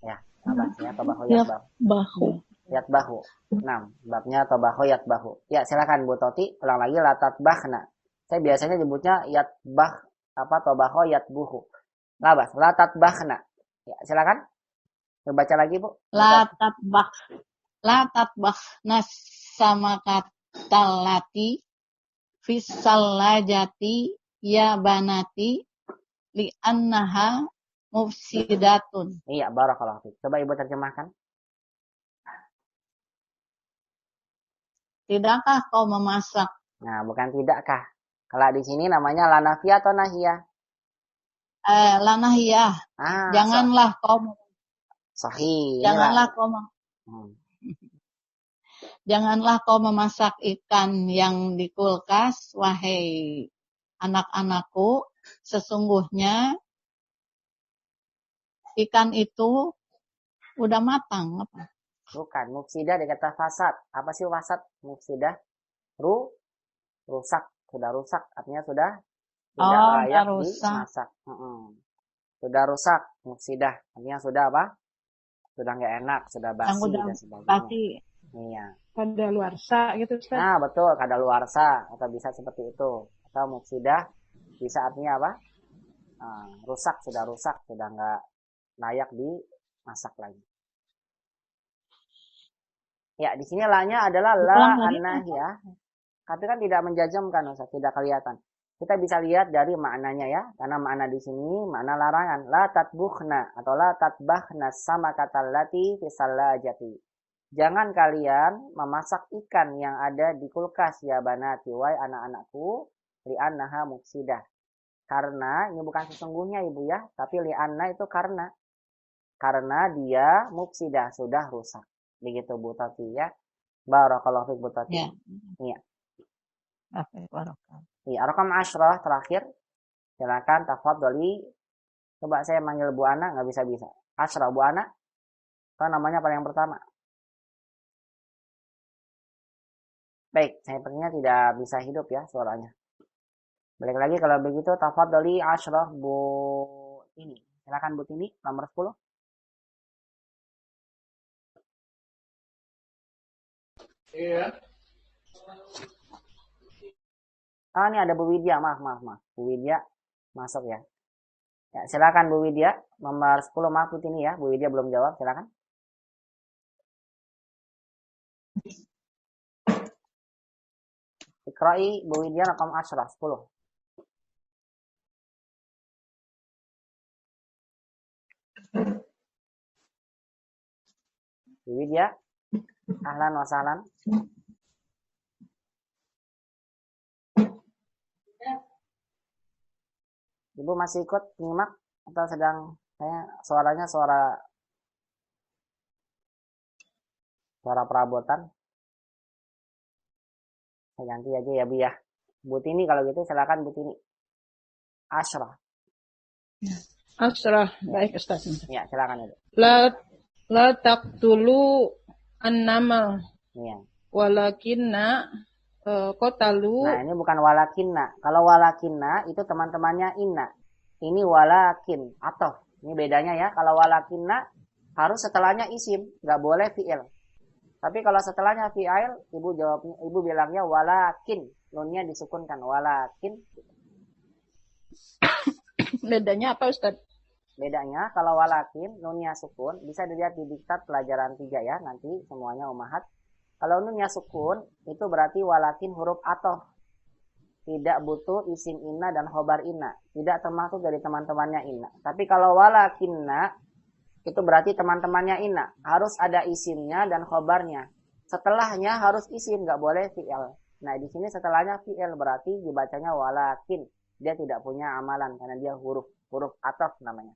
Ya, babnya tobako yatbahu. Yatbahu. 6. Babnya tobako yatbahu. Ya, silakan Bu Toti. Ulang lagi latatbahna. Saya biasanya nyebutnya yatbah tobako yatbuhu. Labas, latatbahna. Ya, silakan. Baca lagi Bu. Latatbahna sama kata lati fisallajati ya banati li'annaha mufsidatun. Iya, barakallahu fiik. Coba Ibu terjemahkan. Tidakkah kau memasak? Nah, bukan tidakkah. Kalau di sini namanya la nafiyah atau nahiyah? Lanahiyah. Ah, Janganlah kau sahih. janganlah kau Hmm. janganlah kau memasak ikan yang di kulkas, wahai anak-anakku. Sesungguhnya ikan itu udah matang. Apa? Bukan, mufsidah dikata fasad. Apa sih fasad? Mufsidah rusak, sudah rusak, artinya sudah tidak layak dimasak. Sudah rusak, mufsidah, artinya sudah apa? Sudah nggak enak, sudah basi dan sebagainya. Basi. Iya. Kadaluarsa gitu Ustaz. Nah, betul, kadaluarsa atau bisa seperti itu. Atau mufsidah bisa artinya apa? Rusak, sudah nggak layak dimasak lagi. Ya, di sini la-nya adalah la an-nahiyah. Tapi kan tidak menjajamkan, Ustaz, tidak kelihatan. Kita bisa lihat dari maknanya ya, karena makna di sini makna larangan. La tatbukhna atau la tatbakhna sama kata lati fisallajati. Jangan kalian memasak ikan yang ada di kulkas ya banati, wahai anak-anakku, li'annaha mufsidah. Karena ini bukan sesungguhnya Ibu ya, tapi li'anna itu karena dia mufsidah, sudah rusak. Begitu Bu Tati ya. Barakallahu fiik Bu Tati. Ya. Iya. Oke, barakallahu. Iya, rakam 10 terakhir. Silakan tafadholi. Coba saya manggil Bu Ana, nggak bisa-bisa. 10 Bu Ana. Apa namanya paling yang pertama? Baik, saya sepertinya tidak bisa hidup ya suaranya. Balik lagi kalau begitu tafadholi 10 Bu ini. Silakan Bu Tini nomor 10. Iya. Ini ada Bu Widya, maaf. Bu Widya masuk ya. Ya, silakan Bu Widya, nomor 10 maaf Bu Tini ya. Bu Widya belum jawab, silakan. Iqra'i Bu Widya rakam 10. Bu Widya, ahlan wa sahlan. Ibu masih ikut nyimak atau sedang suaranya suara perabotan? Saya ganti aja ya Bu ya. Bu Tini kalau gitu silakan Bu Tini. 10. Baik Ustaz. Ya, silakan Ibu. La taqtulu an-namal. Iya. Walakinna qatalu. Nah, ini bukan walakinna. Kalau walakinna itu teman-temannya inna. Ini walakin atau ini bedanya ya. Kalau walakinna harus setelahnya isim, nggak boleh fi'il. Tapi kalau setelahnya fi'il, ibu bilangnya walakin, nunnya disukunkan walakin. Bedanya apa Ustaz? Bedanya kalau walakin nunnya sukun bisa dilihat di diktat pelajaran 3 ya, nanti semuanya umahat. Kalau nunnya sukun itu berarti walakin huruf atof. Tidak butuh isim inna dan khobar inna. Tidak termasuk dari teman-temannya inna. Tapi kalau walakinna itu berarti teman-temannya inna. Harus ada isimnya dan khobarnya. Setelahnya harus isim, nggak boleh fi'il. Nah di sini setelahnya fi'il berarti dibacanya walakin. Dia tidak punya amalan karena dia huruf atof namanya.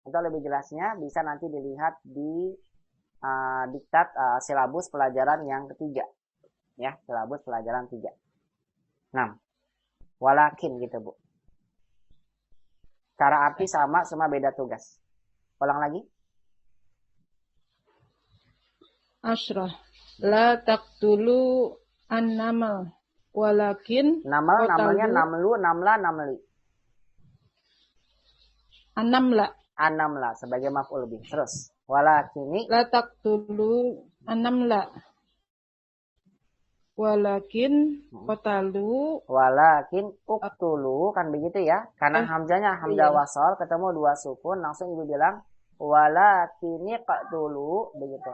Untuk lebih jelasnya bisa nanti dilihat di diktat silabus pelajaran yang ketiga. Ya, silabus pelajaran 3. 6. Walakin gitu Bu. Cara arti sama, cuma beda tugas. Ulang lagi. 10. La taqtulu an-namal. Walakin Namal, namanya namlu, namla, namli. An-namla sebagai maf'ul bih. Terus walakini la taqtulu an-namla. Walakin qatalu. Walakin uktulu kan begitu ya. Karena hamzanya hamzah wasal ketemu 2 sukun langsung ibu bilang walakini qatulu begitu.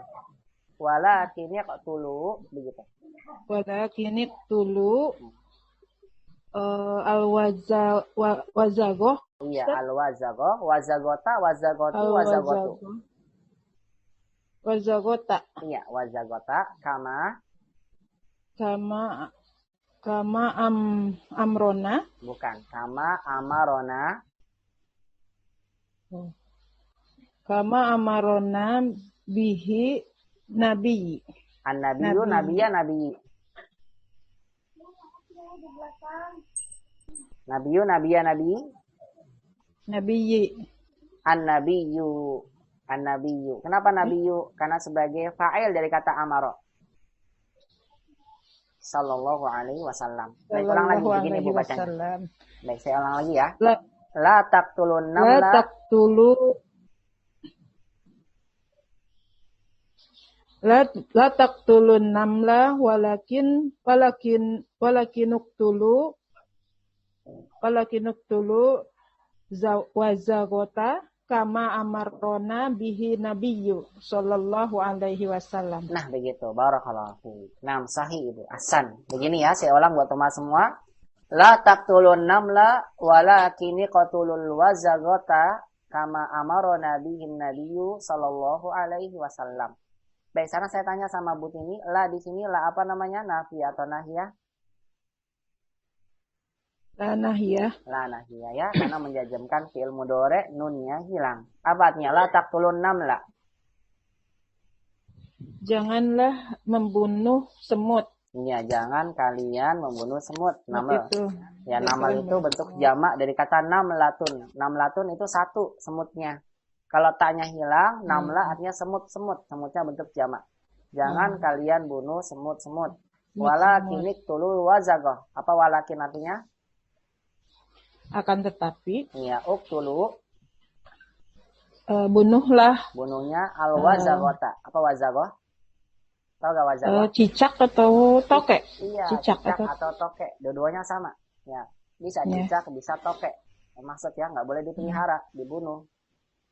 Walakini qatulu begitu. Walakini qtulu Wazagoh. Iya, Ustaz? al-wazagoh, wazagota, wazagotu, wazagotu. Al-wazagoh. Wazagota. Iya, wazagota, kama, Kama amrona. bukan, kama amarona, Kama amarona bihi nabi. an-nabiyu, nabiya, nabi. Nabiyu, nabiya, nabi. Nabiyyi. An-nabiyu. An-nabiyu. Kenapa nabiyu? Karena sebagai fa'il dari kata amaro. Sallallahu alaihi wasallam. Baik, ulang lagi Sallallahu begini alaihi Bu bacanya. wasallam. Baik, saya ulang lagi ya. La, La taqtulun la namla. taqtulu la taqtulun namla walakinuktulu wazagota kama amarona bihi nabiyyu sallallahu alaihi wasallam. Nah, begitu. Barakallahu fiik. Nah, sahih Ibu. Ahsan. Begini ya, saya ulang buat teman semua. La taqtulun namla walakini qatulul wazagota kama amarona bihi nabiyyu sallallahu alaihi wasallam. Baik, sekarang saya tanya sama Bu Tini, la di sini la apa namanya? Nafi atau nahiyah? La nahiyah. La nahiyah ya, karena menjajamkan fi'il mudhari nunnya hilang. Apa artinya? La taqtulun namla. Janganlah membunuh semut. Ya, jangan kalian membunuh semut. Naml. Itu. Ya, naml itu bentuk jamak dari kata namlatun. Namlatun itu satu semutnya. Kalau taknya hilang, namla artinya semut-semut. Semutnya bentuk jamak. Jangan kalian bunuh semut-semut. Walakinik tulul wazagoh. Apa walakin artinya? Akan tetapi Ya, uktulu. bunuhlah Bunuhnya al-wazagota. Apa wazagoh? Tahu gak wazagoh? cicak atau tokek. Iya, Cicak atau tokek. Dua-duanya sama. Ya, bisa cicak, bisa tokek. Maksud ya, nggak boleh dipelihara, dibunuh.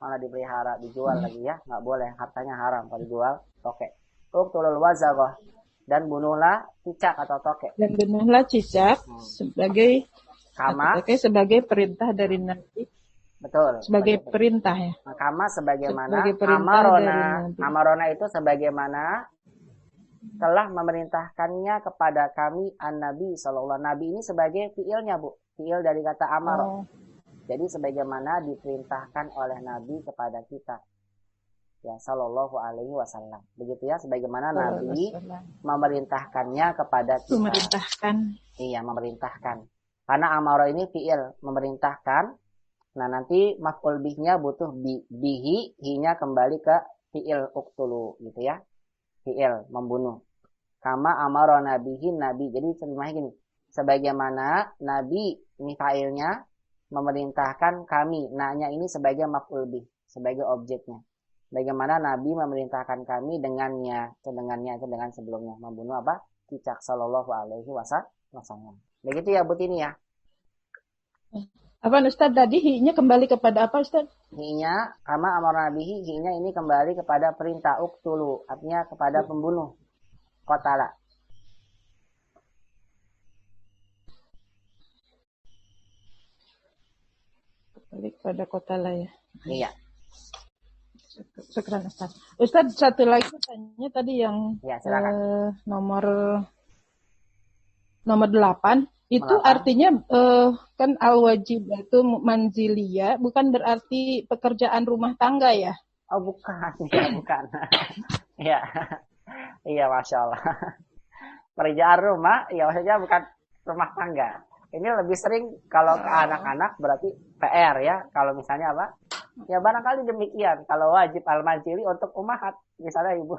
Malah dipelihara, dijual lagi ya. Nggak boleh, hartanya haram kalau dijual tokek. Uktulul wazagoh. Dan bunuhlah cicak atau tokek. Dan bunuhlah cicak sebagai Kama, sebagai perintah dari Nabi. betul. Sebagai perintah ya. Kama sebagaimana Sebagai perintah amarona. dari Nabi. Amarona itu sebagaimana telah memerintahkannya kepada kami an-nabi sallallahu. Nabi ini sebagai fiilnya Bu. Fiil dari kata amaro. Jadi sebagaimana diperintahkan oleh Nabi kepada kita. Ya, sallallahu alaihi wasallam. Begitu ya, sebagaimana Nabi memerintahkannya kepada kita. Memerintahkan. Iya, memerintahkan. Karena amaro ini fiil, memerintahkan. Nah, nanti maf'ul bihnya butuh bihi, hinya kembali ke fiil uktulu gitu ya. Fiil, membunuh. Kama amaro nabihin nabi. Jadi cerimanya gini. Sebagaimana Nabi, ini failnya, memerintahkan kami. Nah-nya ini sebagai maf'ul bih, sebagai objeknya. Bagaimana Nabi memerintahkan kami dengannya, itu dengan sebelumnya. Membunuh apa? Cicak sallallahu alaihi wasallam. Begitu ya Bu Tini ya. Apa Ustaz tadi hi-nya kembali kepada apa Ustaz? Hi-nya kama amar nabihi, hi-nya ini kembali kepada perintah uktulu, artinya kepada pembunuh. Qatala. Kembali kepada qatala ya. Iya. Sekarang Ustaz. Ustaz satu lagi tanya tadi yang Ya, silakan. nomor 8 itu 8. artinya kan al-wajibatu manziliyah bukan berarti pekerjaan rumah tangga ya? Oh, bukan. Ya, bukan. Iya. Iya, Masya Allah. Pekerjaan rumah, ya maksudnya bukan rumah tangga. Ini lebih sering kalau ke anak-anak berarti PR ya. Kalau misalnya apa? Ya barangkali demikian. Kalau wajib al-manzili untuk ummahat. Misalnya ibu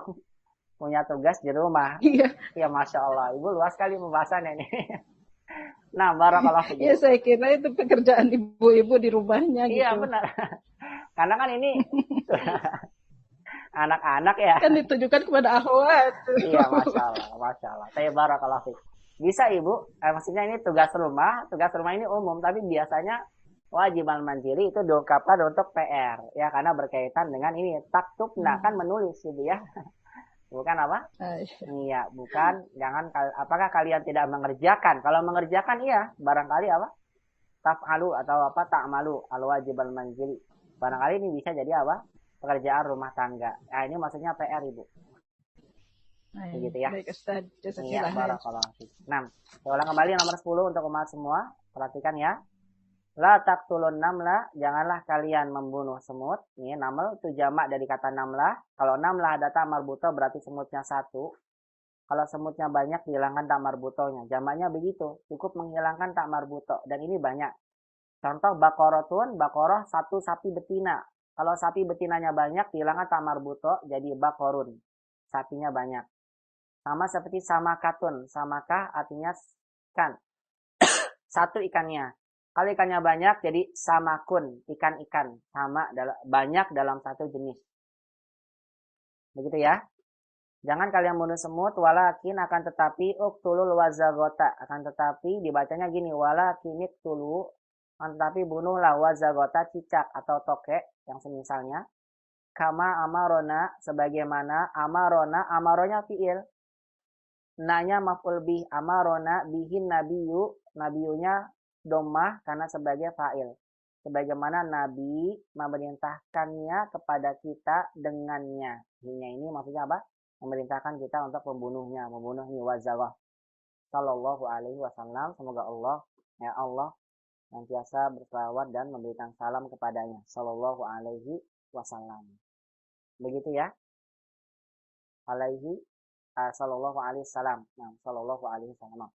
punya tugas di rumah. Iya. Ya Masya Allah. Ibu luas sekali pembahasannya ini. Nah, barakallahu fiik. Iya, saya kira itu pekerjaan ibu-ibu di rumahnya gitu. Iya, benar. Karena kan ini anak-anak ya. Kan ditujukan kepada akhwat. Iya, Masya Allah. Masya Allah. Saya barakallahu fiik. Bisa ibu, maksudnya ini tugas rumah ini umum, tapi biasanya wajib al-manzili itu diungkapkan untuk PR, ya karena berkaitan dengan ini taktubna kan menulis gitu ya. Bukan apa? Ah, Iya, bukan. Jangan. Apakah kalian tidak mengerjakan? Kalau mengerjakan iya. Barangkali apa? Taf'alu atau apa? Ta'malu al-wajib al-manzili. Barangkali ini bisa jadi apa? Pekerjaan rumah tangga. Nah, ini maksudnya PR, Ibu. Begitu ya. Baik Ustaz, Iya, jazakallah khair. barakallahu fiik. 6. Saya ulang kembali nomor 10 untuk umat semua. Perhatikan ya. La taqtulun namla, janganlah kalian membunuh semut. Ini naml itu jamak dari kata namlah. Kalau namlah ada ta marbuto berarti semutnya satu. Kalau semutnya banyak dihilangkan tak marbutonya. Jamaknya begitu, cukup menghilangkan tak marbuto. Dan ini banyak. Contoh bakorotun, bakoroh satu sapi betina. Kalau sapi betinanya banyak dihilangkan tak marbuto jadi bakorun. Sapinya banyak. Sama seperti samakatun. Samakah artinya ikan. Satu ikannya. Kalau ikannya banyak jadi samakun, ikan-ikan. Sama banyak dalam satu jenis. Begitu ya. Jangan kalian bunuh semut, walakin akan tetapi uktulul wazagota. Akan tetapi dibacanya gini, walakin iktulu. Akan tetapi bunuhlah wazagota, cicak atau tokek yang semisalnya. Kama amarona, sebagaimana amarona, amaronya fi'il. Nanya maf'ul bih, amarona bihin nabiyu, nabiyunya domah karena sebagai fa'il. Sebagaimana Nabi memerintahkannya kepada kita dengannya. Ini maksudnya apa? Memerintahkan kita untuk membunuhnya. Membunuh ini wazawah. Sallallahu alaihi wasallam. Semoga Allah, ya Allah, senantiasa berselawat dan memberikan salam kepadanya. Sallallahu alaihi wasallam. Begitu ya. Alaihi, sallallahu alaihi wasallam. Nah, sallallahu alaihi wasallam.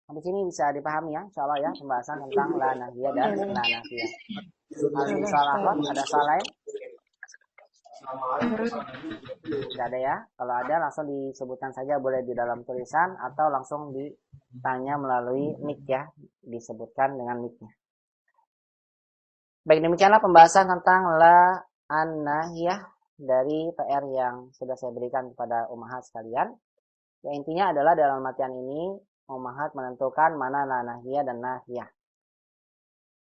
Sampai sini bisa dipahami ya, insya Allah ya, pembahasan tentang la nahiyah dan la nafiyah. Al-Misal ada salah lain? Tidak ada ya. Kalau ada langsung disebutkan saja, boleh di dalam tulisan atau langsung ditanya melalui mic ya, disebutkan dengan mic-nya. Baik, demikianlah pembahasan tentang la an-nahiyah dari PR yang sudah saya berikan kepada ummahat sekalian. Ya, intinya adalah dalam latihan ini ummahat menentukan mana la nahiyah dan nahiyah.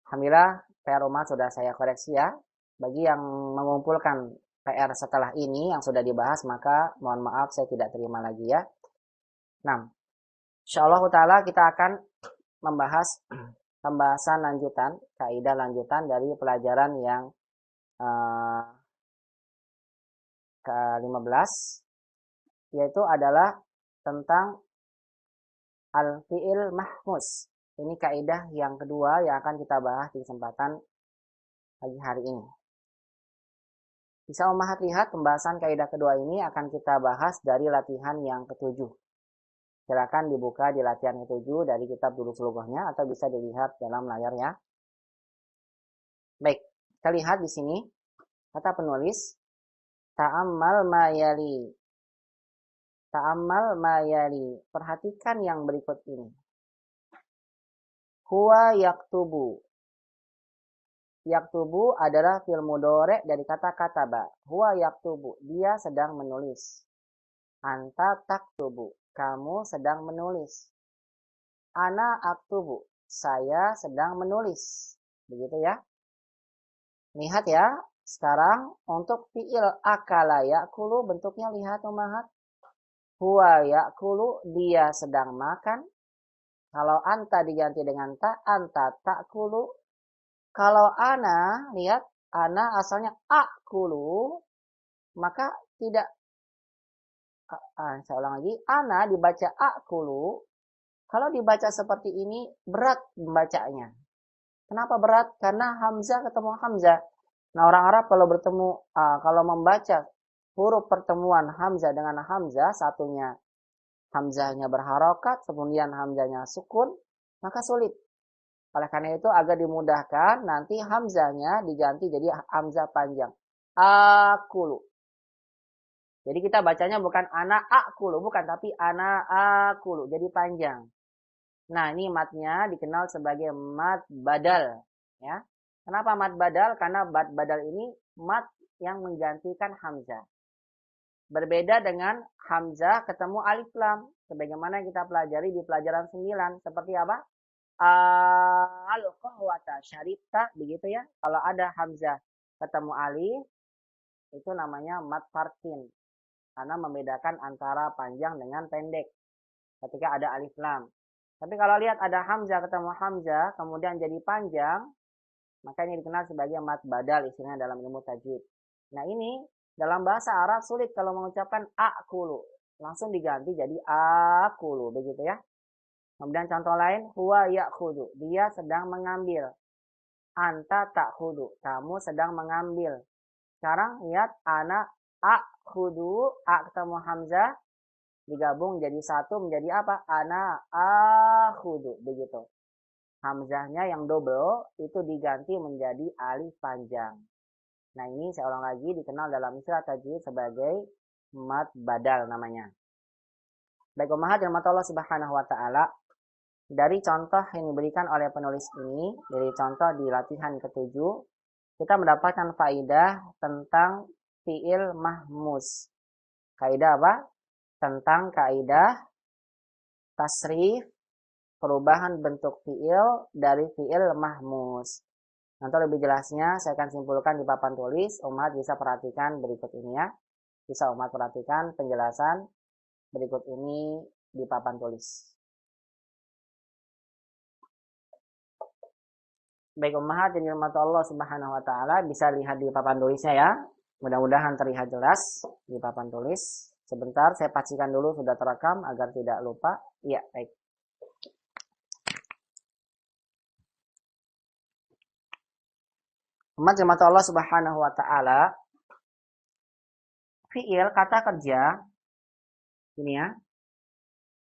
Alhamdulillah PR ummahat sudah saya koreksi ya. Bagi yang mengumpulkan PR setelah ini yang sudah dibahas, maka mohon maaf saya tidak terima lagi ya. Nah, insyaallah ta'ala kita akan membahas pembahasan lanjutan, kaidah lanjutan dari pelajaran yang ke-15, yaitu adalah tentang al-fi'il mahmus. Ini kaidah yang kedua yang akan kita bahas di kesempatan pagi hari ini. Bisa ummahat lihat pembahasan kaidah kedua ini akan kita bahas dari latihan yang ke-7. Silakan dibuka di latihan ke-7 dari kitab Durus Lughahnya atau bisa dilihat dalam layarnya. Baik, kita lihat di sini kata penulis ta'ammal ma yali. Ta'ammal ma yali. Perhatikan yang berikut ini. Huwa yaktubu. Yaktubu adalah fi'il mudhari' dari kata kataba. Huwa yaktubu. Dia sedang menulis. Anta taktubu. Kamu sedang menulis. Ana aktubu. Saya sedang menulis. Begitu ya. Lihat ya. Sekarang untuk fi'il akala yakulu bentuknya lihat ummahat. Huwa yakulu. Dia sedang makan. Kalau anta diganti dengan ta, anta takulu. Kalau ana, lihat, ana asalnya akulu, maka tidak, saya ulang lagi, ana dibaca akulu. Kalau dibaca seperti ini, berat membacanya. Kenapa berat? Karena hamzah ketemu hamzah. Nah, orang Arab kalau bertemu, kalau membaca huruf pertemuan hamzah dengan hamzah, satunya hamzahnya berharokat, kemudian hamzahnya sukun, maka sulit. Oleh karena itu agar dimudahkan nanti hamzahnya diganti jadi hamzah panjang. Akulu. Jadi kita bacanya bukan ana akulu, bukan, tapi ana akulu. Jadi panjang. Nah, ini matnya dikenal sebagai mat badal, ya. Kenapa mat badal? Karena mat badal ini mat yang menggantikan hamzah. Berbeda dengan hamzah ketemu alif lam, sebagaimana kita pelajari di pelajaran 9. Seperti apa? Al-qahwata syaribta, begitu ya. Kalau ada hamzah ketemu alif, Itu namanya mad farkin. Karena membedakan antara panjang dengan pendek. Ketika ada alif lam. Tapi kalau lihat ada hamzah ketemu hamzah, kemudian jadi panjang, maka ini dikenal sebagai mad badal istilahnya dalam ilmu tajwid. Nah ini dalam bahasa Arab sulit kalau mengucapkan akulu. Langsung diganti jadi akulu. Begitu ya. Kemudian contoh lain, huwa ya'khudu. Dia sedang mengambil. Anta ta'khudu. Kamu sedang mengambil. Sekarang lihat, ana akhudu. A ketemu hamzah. Digabung jadi satu menjadi apa? Ana akhudu. Begitu. Hamzahnya yang double itu diganti menjadi alif panjang. Nah ini saya ulang lagi dikenal dalam istilah tajwid sebagai mad badal namanya. Baik ummahat yang Allah Subhanahu wa taala, dari contoh yang diberikan oleh penulis ini, dari contoh di latihan ke-7, kita mendapatkan faidah tentang fi'il mahmus. Kaidah apa? Tentang kaidah tasrif, perubahan bentuk fi'il dari fi'il mahmus. Nanti lebih jelasnya saya akan simpulkan di papan tulis. Umat bisa perhatikan berikut ini ya. Bisa umat perhatikan penjelasan berikut ini di papan tulis. Baik ummahat yang dirahmati Allah Subhanahu wa taala, bisa lihat di papan tulisnya ya. Mudah-mudahan terlihat jelas di papan tulis. Sebentar saya pastikan dulu sudah terekam agar tidak lupa. Iya, baik. Umat yang dirahmati Allah Subhanahu wa taala, fi'il kata kerja ini ya.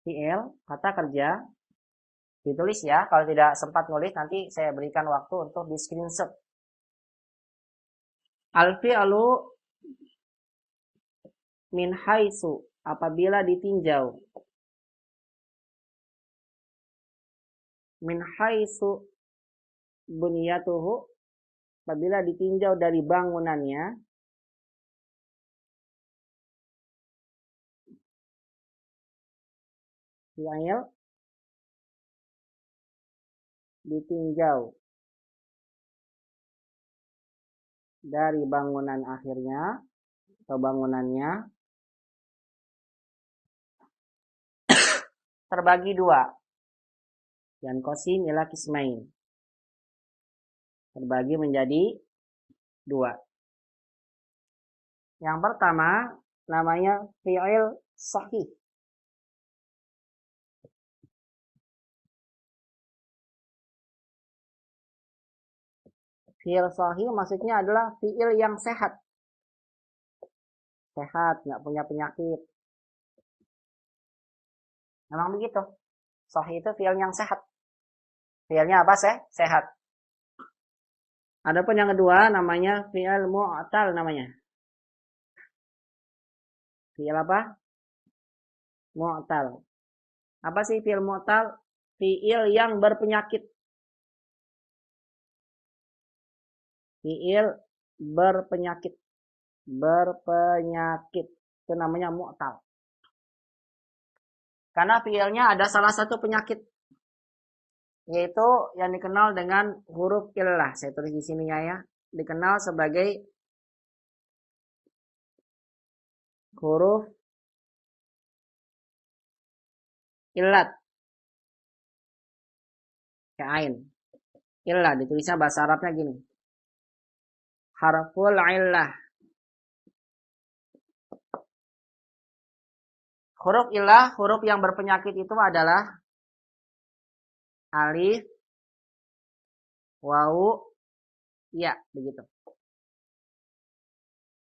Fi'il kata kerja ditulis ya, kalau tidak sempat nulis nanti saya berikan waktu untuk di screenshot. Al-fi'lu min haitsu, apabila ditinjau. Min haitsu bunyatuhu, apabila ditinjau dari bangunannya. Fi'il ditinjau dari bangunan akhirnya atau bangunannya terbagi dua. Dan qasim ila qismain, terbagi menjadi dua. Yang pertama namanya fi'il sahih. Fi'il sahih maksudnya adalah fi'il yang sehat. Sehat, nggak punya penyakit. Memang begitu. Sahih itu fi'il yang sehat. Fi'ilnya apa? Sehat. Adapun yang kedua namanya fi'il mu'tal namanya. Fi'il apa? Mu'tal. Apa sih fi'il mu'tal? Fi'il yang berpenyakit. Fi'il berpenyakit. Berpenyakit. Itu namanya mu'tal. Karena fi'ilnya ada salah satu penyakit. Yaitu yang dikenal dengan huruf illah. Saya tulis di sini ya. Dikenal sebagai huruf illat. Kayak ain. Illah ditulisnya bahasa Arabnya gini. Harful illah. Huruf illah, huruf yang berpenyakit itu adalah alif, wawu, ya, begitu.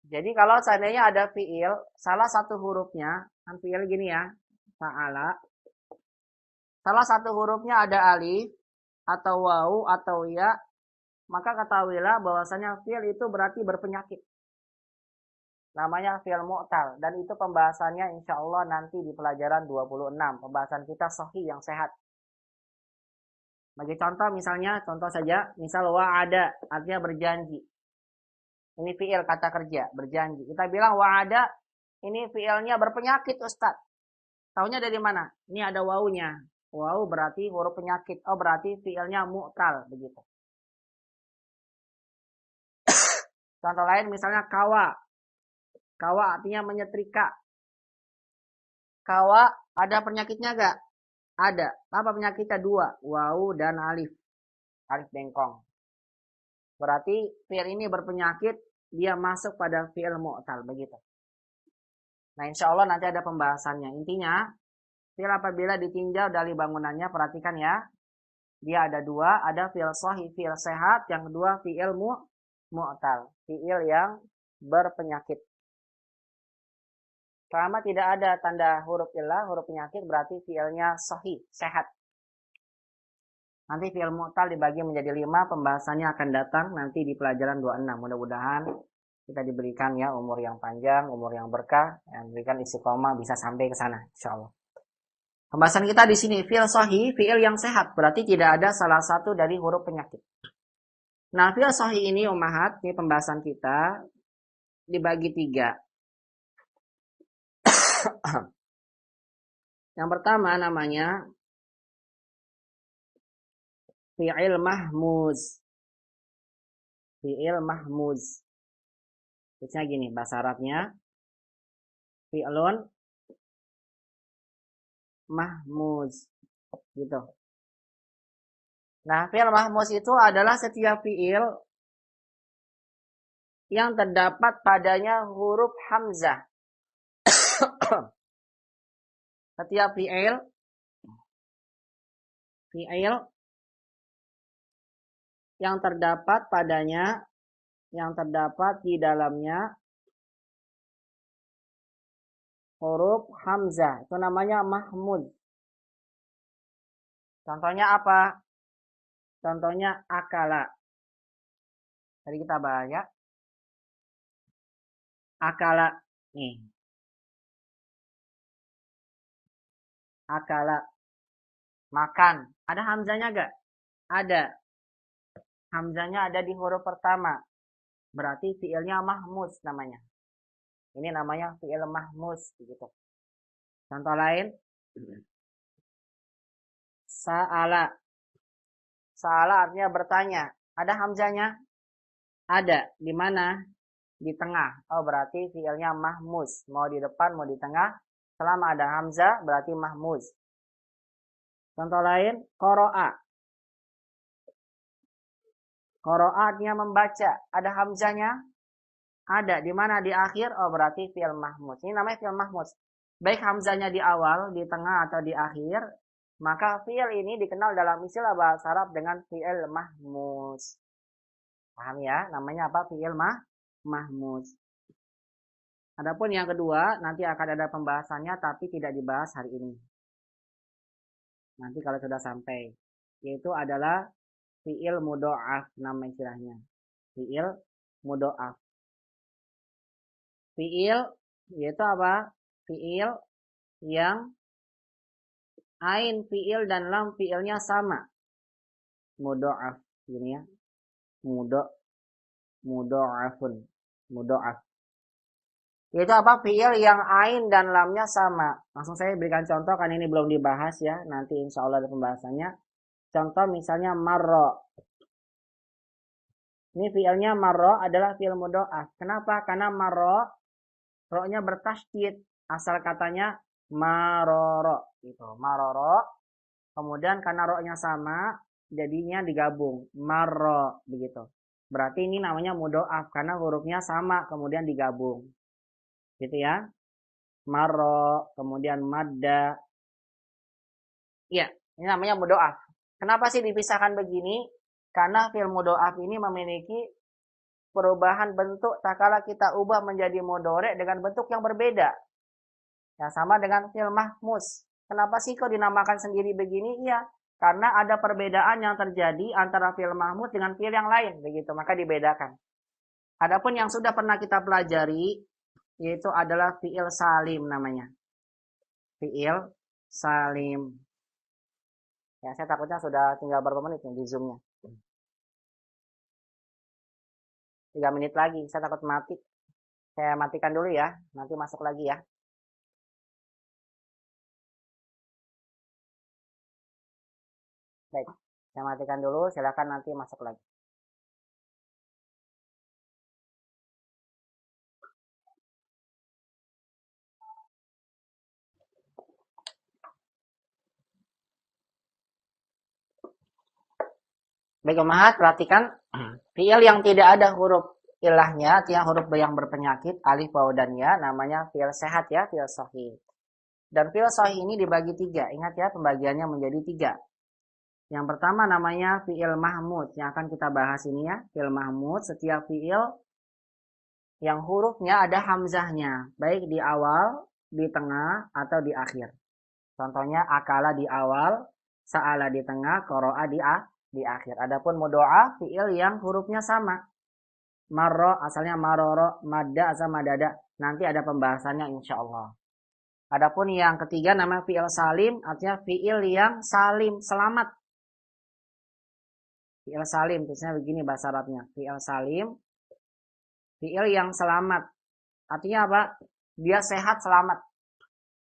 Jadi kalau seandainya ada fi'il, salah satu hurufnya, kan fi'il gini ya, fa'ala. Salah satu hurufnya ada alif, atau wawu, atau ya, maka ketahuilah bahwasanya fi'il itu berarti berpenyakit. Namanya fi'il mu'tal. Dan itu pembahasannya insya Allah nanti di pelajaran 26. Pembahasan kita sahih yang sehat. Bagi contoh misalnya, contoh saja. Misal wa'ada, artinya berjanji. Ini fi'il kata kerja, berjanji. Kita bilang wa'ada, ini fi'ilnya berpenyakit Ustaz. Taunya dari mana? Ini ada wawunya. Wawu berarti huruf penyakit. Oh berarti fi'ilnya mu'tal. Begitu. Contoh lain misalnya kawa. Kawa artinya menyetrika. Kawa ada penyakitnya gak? Ada. Apa penyakitnya? 2. Wawu dan alif. Alif bengkong. Berarti fi'il ini berpenyakit, dia masuk pada fi'il mu'tal. Begitu. Nah, insya Allah nanti ada pembahasannya. Intinya, fi'il apabila ditinjau dari bangunannya, perhatikan ya. Dia ada 2, ada fi'il sahih, fi'il sehat. Yang kedua, fi'il mu'tal. Fi'il yang berpenyakit. Selama tidak ada tanda huruf illah, huruf penyakit, berarti fi'ilnya sahih, sehat. Nanti fi'il mu'tal dibagi menjadi 5, pembahasannya akan datang nanti di pelajaran 26. Mudah-mudahan kita diberikan ya umur yang panjang, umur yang berkah, yang diberikan istiqomah bisa sampai ke sana, insyaallah. Pembahasan kita di sini fi'il sahih, fi'il yang sehat, berarti tidak ada salah satu dari huruf penyakit. Nah, fi'il sahih ini ummahat, ini pembahasan kita dibagi 3. Yang pertama namanya fi'il mahmuz. Fi'il mahmuz. Maksudnya gini, bahasa Arabnya fi'lun mahmuz. Gitu. Nah, fi'il mahmuz itu adalah setiap fi'il yang terdapat padanya huruf hamzah. Setiap fi'il yang terdapat padanya, yang terdapat di dalamnya huruf hamzah, itu namanya mahmud. Contohnya apa? Contohnya akala. Tadi kita bahas ya. Akala. Nih. Akala. Makan. Ada hamzahnya gak? Ada. Hamzahnya ada di huruf pertama. Berarti fi'ilnya mahmuz namanya. Ini namanya fi'il mahmuz. Begitu. Contoh lain. Sa'ala. Sa'ala artinya bertanya. Ada hamzahnya? Ada. Di mana? Di tengah. Oh, berarti fi'ilnya mahmuz. Mau di depan, mau di tengah. Selama ada hamzah, berarti mahmuz. Contoh lain. Qara'a. Qara'a artinya membaca. Ada hamzahnya? Ada. Di mana? Di akhir. Oh, berarti fi'il mahmuz. Ini namanya fi'il mahmuz. Baik hamzahnya di awal, di tengah, atau di akhir. Maka fi'il ini dikenal dalam istilah bahasa Arab dengan fi'il mahmuz. Paham ya? Namanya apa? Fi'il mahmuz. Adapun yang kedua, nanti akan ada pembahasannya, tapi tidak dibahas hari ini. Nanti kalau sudah sampai. Yaitu adalah fi'il mudha'af, nama istilahnya. Fi'il mudha'af. Fi'il, yaitu apa? Fi'il yang ain fi'il dan lam fi'ilnya sama. Mudha'af. Gini ya. Mudha'afun. Mudha'af. Yaitu apa? Fi'il yang ain dan lamnya sama. Langsung saya berikan contoh, kan ini belum dibahas ya. Nanti insya Allah ada pembahasannya. Contoh misalnya marro. Ini fi'ilnya marro adalah fi'il mudha'af. Kenapa? Karena marro, ro-nya bertasydid. Asal katanya maroro. Gitu. Maroro. Kemudian karena ro-nya sama, jadinya digabung. Marro. Begitu. Berarti ini namanya mudha'af. Karena hurufnya sama, kemudian digabung. Gitu ya. Marro, kemudian madda. Iya, ini namanya mudha'af. Kenapa sih dipisahkan begini? Karena fi'il mudha'af ini memiliki perubahan bentuk tak kala kita ubah menjadi mudhari' dengan bentuk yang berbeda. Ya, sama dengan fi'il mahmuz. Kenapa sih kok dinamakan sendiri begini? Iya, karena ada perbedaan yang terjadi antara fi'il mahmuz dengan fi'il yang lain, begitu, maka dibedakan. Adapun yang sudah pernah kita pelajari, yaitu adalah fi'il salim namanya. Fi'il salim. Ya, saya takutnya sudah tinggal berapa menit nih di Zoom-nya. 3 menit lagi, saya takut mati. Saya matikan dulu ya, nanti masuk lagi ya. Baik, saya matikan dulu, silakan nanti masuk lagi. Baik Umahat, perhatikan fiil yang tidak ada huruf ilahnya, artinya huruf yang berpenyakit, alif, waw, dan ya, namanya fiil sehat ya, fiil sahih. Dan fiil sahih ini dibagi 3. Ingat ya, pembagiannya menjadi 3. Yang pertama namanya fiil mahmud, yang akan kita bahas ini ya. Fiil mahmud, setiap fiil yang hurufnya ada hamzahnya, baik di awal, di tengah, atau di akhir. Contohnya akala di awal, sa'ala di tengah, qara'a di akhir. Adapun mudho'a fiil yang hurufnya sama. Marro asalnya maroro, madda asal madada. Nanti ada pembahasannya insyaallah. Adapun yang ketiga nama fiil salim, artinya fiil yang salim, selamat. Fiil salim, tulisnya begini bahasa Arabnya. Fiil salim, fiil yang selamat. Artinya apa? Dia sehat, selamat.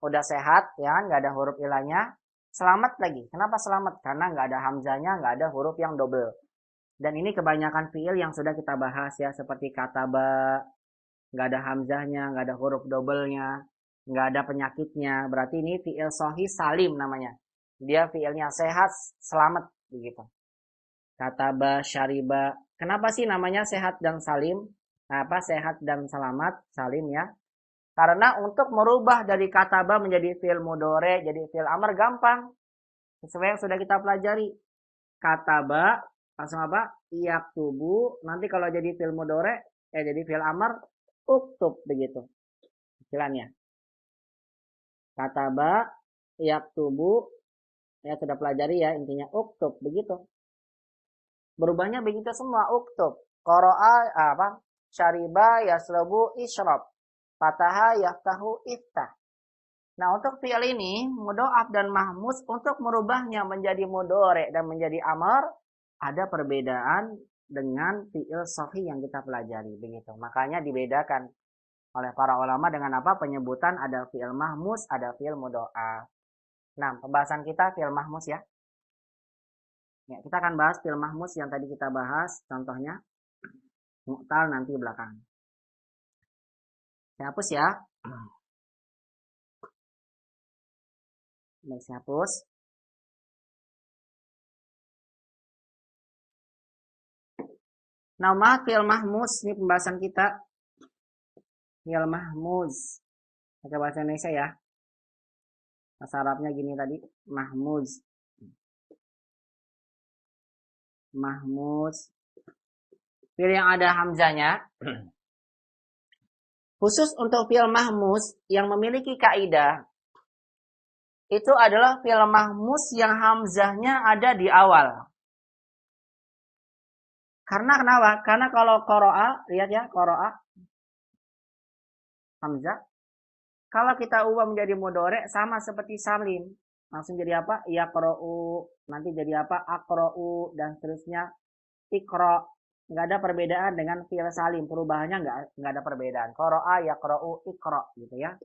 Udah sehat, ya, nggak ada huruf ilahnya. Selamat lagi. Kenapa selamat? Karena nggak ada hamzahnya, nggak ada huruf yang double. Dan ini kebanyakan fiil yang sudah kita bahas ya, seperti kataba, nggak ada hamzahnya, nggak ada huruf doublenya, nggak ada penyakitnya. Berarti ini fiil sahih salim namanya. Dia fiilnya sehat, selamat begitu. Kataba, syariba. Kenapa sih namanya sehat dan salim? Apa sehat dan selamat, salim ya? Karena untuk merubah dari kataba menjadi fiil mudhari, jadi fiil amr gampang. Sesuai yang sudah kita pelajari. Kataba langsung apa? Yaktubu. Nanti kalau jadi fiil mudhari, jadi fiil amr, uktub begitu. Istilahnya. Kataba, yaktubu, ya sudah pelajari ya intinya uktub begitu. Berubahnya begitu semua, uktub. Qara'a apa? Syariba, yasrabu, isyrab. Fataha, yaftahu, iftah. Nah, untuk fi'il ini, mudho'af dan mahmus, untuk merubahnya menjadi mudhari dan menjadi amr, ada perbedaan dengan fi'il sahih yang kita pelajari. Begitu. Makanya dibedakan oleh para ulama dengan apa? Penyebutan ada fi'il mahmus, ada fi'il mudho'af. Nah, pembahasan kita fi'il mahmus ya. Ya, kita akan bahas fi'il mahmus yang tadi kita bahas. Contohnya, mu'tal nanti belakang. Saya hapus ya. Baik, saya hapus. Nama fi'il mahmus, ini pembahasan kita. Fi'il mahmuz. Pakai bahasa Indonesia ya. Bahasa Arabnya gini tadi, mahmuz. Mahmuz. Fi'il yang ada hamzanya. Khusus untuk fi'il mahmus yang memiliki kaidah, itu adalah fi'il mahmus yang hamzahnya ada di awal. Karena kenapa? Karena kalau qara'a, lihat ya, qara'a, hamzah. Kalau kita ubah menjadi mudhari sama seperti salim. Langsung jadi apa? Yaqra'u, nanti jadi apa? Aqra'u, dan seterusnya. Iqra'. Nggak ada perbedaan dengan fi'il salim. Perubahannya nggak ada perbedaan. Qara'a, yaqra'u, iqra' gitu ya.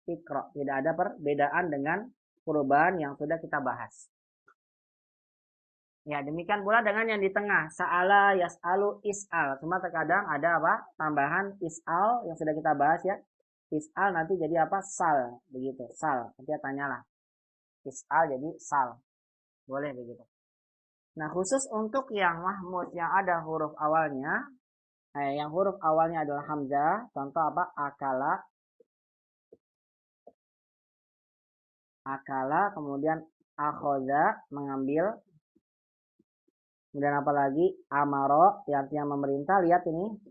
Iqra'. Tidak ada perbedaan dengan perubahan yang sudah kita bahas. Ya, demikian pula dengan yang di tengah. Sa'ala, yas'alu, is'al. Cuma terkadang ada apa? Tambahan is'al yang sudah kita bahas ya. Is'al nanti jadi apa? Sal. Begitu. Sal. Nanti tanyalah. Is'al jadi sal. Boleh begitu. Nah, khusus untuk yang mahmud yang ada huruf awalnya, yang huruf awalnya adalah hamzah, contoh apa? Akala, akala, kemudian akhoda, mengambil, kemudian apa lagi? Amaro, yang artinya memerintah. Lihat ini,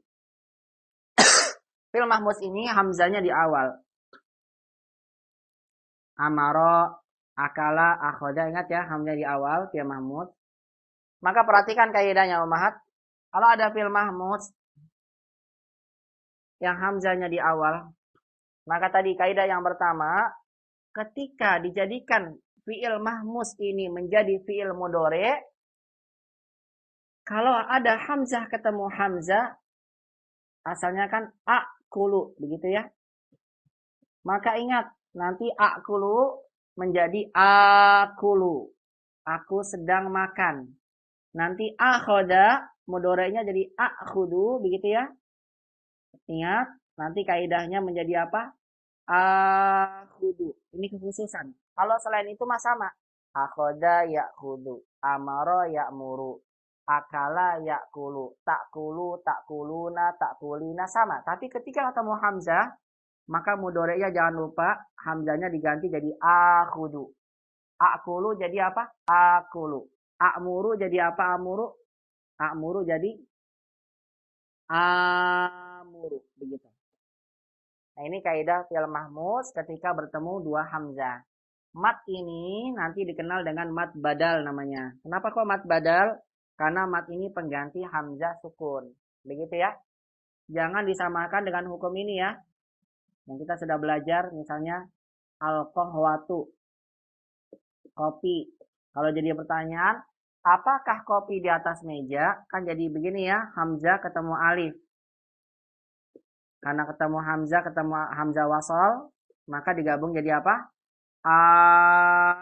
fi'il mahmud ini hamzahnya di awal. Amaro, akala, akhoda, ingat ya, hamzah di awal, fi'il mahmud. Maka perhatikan kaidahnya Umahat. Kalau ada fi'il mahmud yang hamzahnya di awal, maka tadi kaidah yang pertama, ketika dijadikan fi'il mahmud ini menjadi fi'il mudhari, kalau ada hamzah ketemu hamzah, asalnya kan akulu, begitu ya. Maka ingat, nanti akulu menjadi akulu. Aku sedang makan. Nanti akhoda, mudhari'nya jadi akhudu, begitu ya. Ingat, nanti kaidahnya menjadi apa? Akhudu. Ini kekhususan. Kalau selain itu mah sama. Akhoda ya'khudu. Amaro ya'muru. Akala yakulu, takulu, takuluna, takulina sama. Tapi ketika ketemu hamzah, maka mudhari'nya jangan lupa hamzahnya diganti jadi akhudu. Akulu jadi apa? Akulu. Amuru jadi apa? Amuru. Amuru jadi amuru. Begitu. Nah ini kaidah fi'il mahmuz ketika bertemu dua hamzah. Mat ini nanti dikenal dengan mat badal namanya. Kenapa kok mat badal? Karena mat ini pengganti hamzah sukun. Begitu ya. Jangan disamakan dengan hukum ini ya. Yang kita sudah belajar misalnya al-qahwatu. Kopi. Kalau jadi pertanyaan, apakah kopi di atas meja? Kan jadi begini ya, hamzah ketemu alif. Karena ketemu hamzah wasol, maka digabung jadi apa?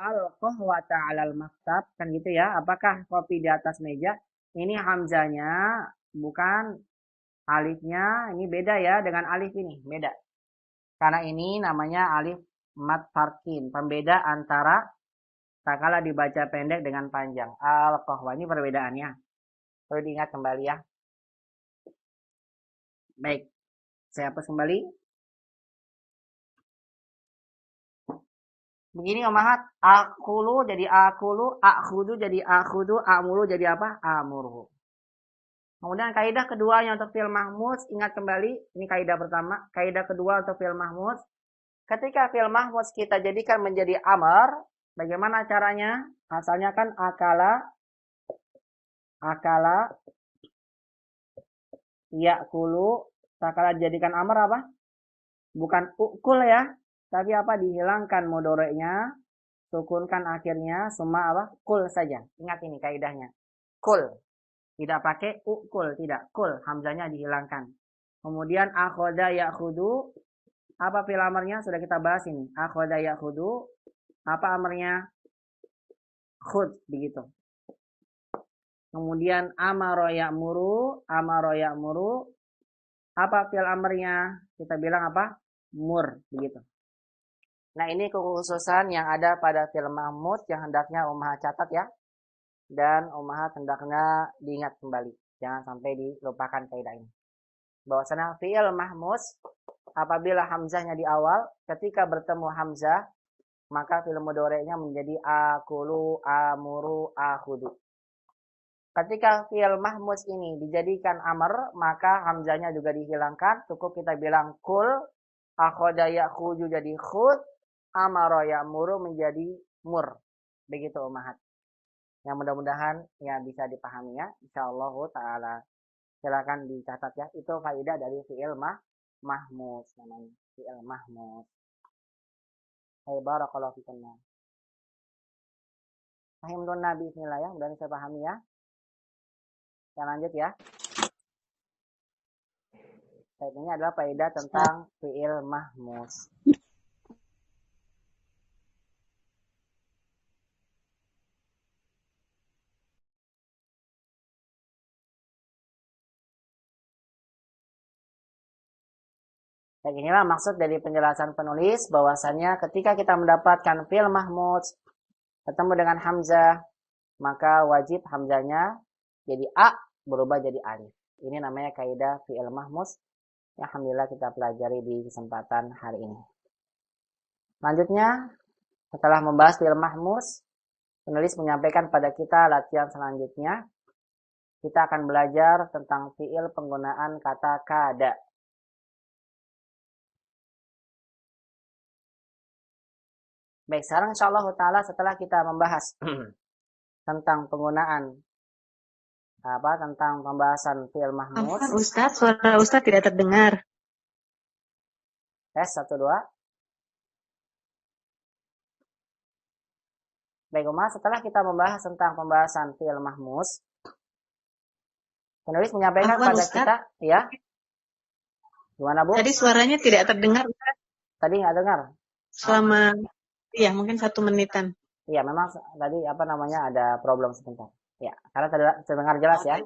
Al-qahwata 'alal maktab, kan gitu ya. Apakah kopi di atas meja? Ini hamzahnya bukan alifnya, ini beda ya dengan alif ini, beda. Karena ini namanya alif mat farkin, pembeda antara tak kala dibaca pendek dengan panjang. Al-qahwa ini perbedaannya. Perlu diingat kembali ya. Baik, saya hapus kembali. Begini Umahat, akulu jadi akulu, akhudu jadi akhudu, amuru jadi apa? Amuru. Kemudian kaidah keduanya untuk fi'il mahmuz, ingat kembali, ini kaidah pertama. Kaidah kedua untuk fi'il mahmuz, ketika fi'il mahmuz kita jadikan menjadi amar, bagaimana caranya? Asalnya kan akala, yakulu, tak kala dijadikan amar apa? Bukan ukul ya. Tapi apa? Dihilangkan mudhari'nya, sukunkan akhirnya, semua apa? Kul saja. Ingat ini kaidahnya. Kul. Tidak pakai ukul, tidak. Kul. Hamzahnya dihilangkan. Kemudian akhoda yakhudu. Apa fi'il amarnya? Sudah kita bahas ini. Akhoda yakhudu. Apa amarnya? Khud. Begitu. Kemudian amaro ya'muru. Amaro ya'muru. Apa fi'il amarnya? Kita bilang apa? Mur. Begitu. Nah ini kekhususan yang ada pada fi'il mahmuz yang hendaknya Ummahat catat ya. Dan Ummahat hendaknya diingat kembali. Jangan sampai dilupakan kaidah ini. Bahwasanya fi'il mahmuz apabila hamzahnya di awal, ketika bertemu hamzah, maka fi'il mudhari'nya menjadi akulu, amuru, akhudu. Ketika fi'il mahmuz ini dijadikan amr, maka hamzahnya juga dihilangkan. Cukup kita bilang kul, akhoda yakhudu jadi khud, amaro ya'muru menjadi mur. Begitu Ummahat. Yang mudah-mudahan ya bisa dipahami ya. Insyaallah taala. Silakan dicatat ya. Itu faedah dari fi'il mahmuz namanya. Fi'il mahmuz. Hai barakallahu fikum. Fahimtun nabi bismillah ya. Mudah saya pahami ya. Kita lanjut ya. Baik, ini adalah faedah tentang fi'il mahmuz. Dan inilah maksud dari penjelasan penulis bahwasannya ketika kita mendapatkan fi'il mahmuz ketemu dengan hamzah, maka wajib hamzahnya jadi a berubah jadi alif. Ini namanya kaidah fi'il mahmuz yang alhamdulillah kita pelajari di kesempatan hari ini. Selanjutnya, setelah membahas fi'il mahmuz, penulis menyampaikan pada kita latihan selanjutnya. Kita akan belajar tentang fi'il penggunaan kata kada. Baik, sekarang insyaallah ta'ala setelah kita membahas tentang penggunaan tentang pembahasan fi'il mahmuz. Ustaz, suara Ustaz tidak terdengar. Tes 1 2. Baik, Umar, setelah kita membahas tentang pembahasan fi'il mahmuz, penulis menyampaikan pada Ustaz, kita, ya. Gimana, Bu? Tadi suaranya tidak terdengar, Ustaz. Tadi nggak dengar. Selama iya, mungkin 1 menitan. Iya, memang tadi ada problem sebentar. Ya, karena terdengar jelas ya.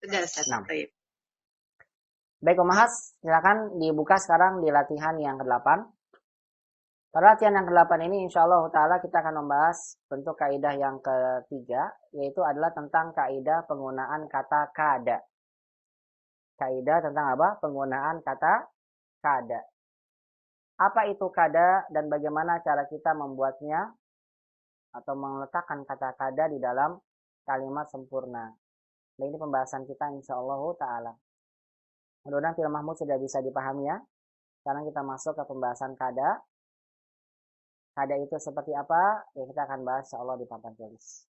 Sudah, Ustaz. Nah. Baik, Umahas, silakan dibuka sekarang di latihan yang ke-8. Pada latihan yang ke-8 ini insyaallah ta'ala kita akan membahas bentuk kaidah yang ketiga, yaitu adalah tentang kaidah penggunaan kata kada. Kaidah tentang apa? Penggunaan kata kada. Apa itu kada dan bagaimana cara kita membuatnya atau meletakkan kata kada di dalam kalimat sempurna. Nah, ini pembahasan kita insyaallah ta'ala. Mudah-mudahan Film Mahmud sudah bisa dipahami ya. Sekarang kita masuk ke pembahasan kada. Kada itu seperti apa? Ya kita akan bahas insyaallah di papan tulis.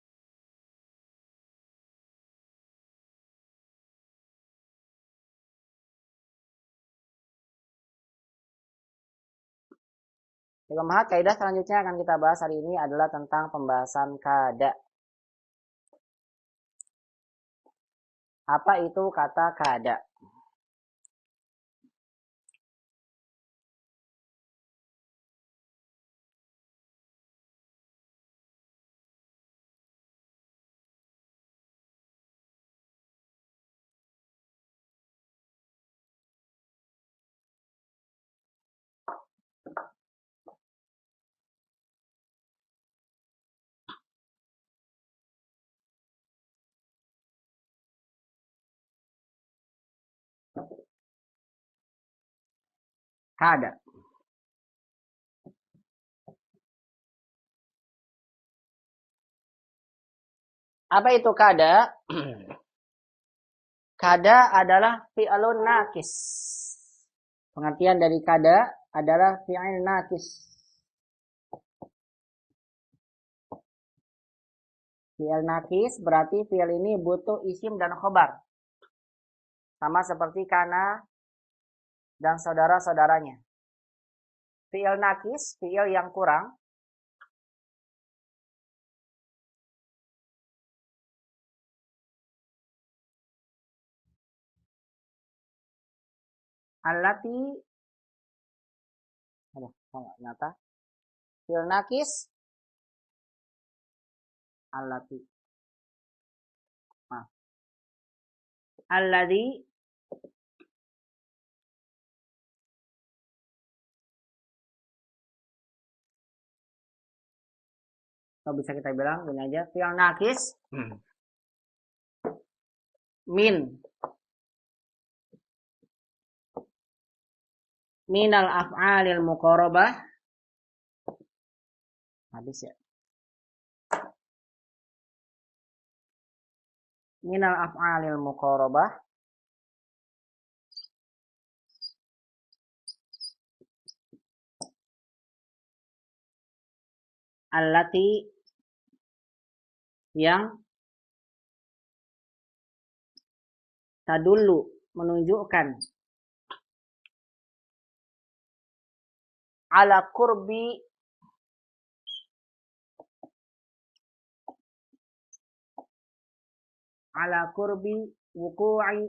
Pemahaman kaidah selanjutnya akan kita bahas hari ini adalah tentang pembahasan kada. Apa itu kata kada? Kada. Apa itu kada? Kada adalah fi'lun nakis. Pengertian dari kada adalah fi'il nakis. Fi'il nakis berarti fi'il ini butuh isim dan khobar. Sama seperti kana dan saudara-saudaranya. Fi'il nakis, fi'il yang kurang. Allati, nyata. Fi'il nakis, allati. Alladhi, atau bisa kita bilang gini aja, fi'il nakis minal af'alil muqarabah. Habis ya. Minal af'alil muqarabah allati, yang tadullu, menunjukkan, ala kurbi, wuku'i,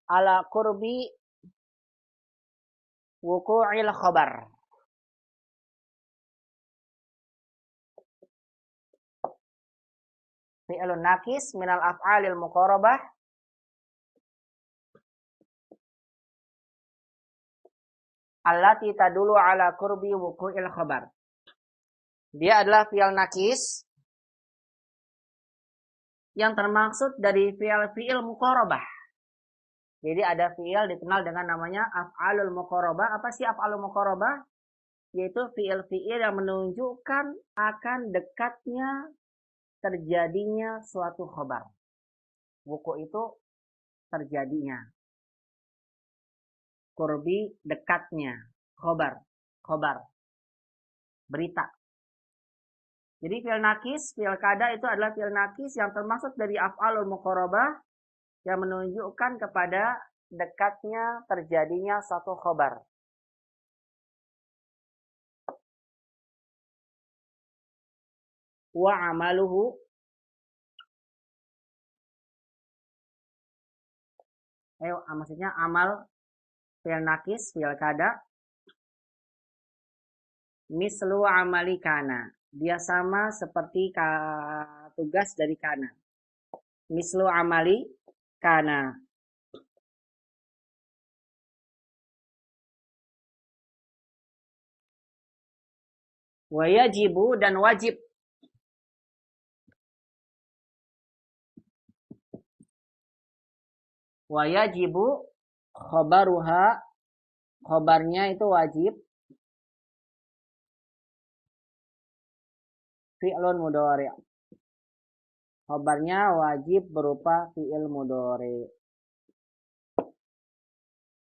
ala kurbi wuku'il khabar. Fi'lun nakis minal af'alil muqarabah allati tadulu ala kurbi wuku'il khabar. Dia adalah fi'il nakis yang termaksud dari fi'il muqarabah. Jadi ada fi'il dikenal dengan namanya af'alul muqarabah. Apa sih af'alul muqarabah? Yaitu fi'il yang menunjukkan akan dekatnya terjadinya suatu khabar. Wuku itu terjadinya. Kurbi dekatnya. Khobar. Berita. Jadi fi'il nakis, fi'il kada itu adalah fi'il nakis yang termasuk dari af'alul muqarabah yang menunjukkan kepada dekatnya terjadinya suatu khobar. Wa amaluhu, maksudnya amal fi'il nakis, fi'il kada, mislu amali kana. Dia sama seperti tugas dari kana. Mislu amali kana. Wa yajibu dan wajib. Wa yajibu khobaruha, khobarnya itu wajib. Fi'lun mudhari'. Khobarnya wajib berupa fi'il mudhari'.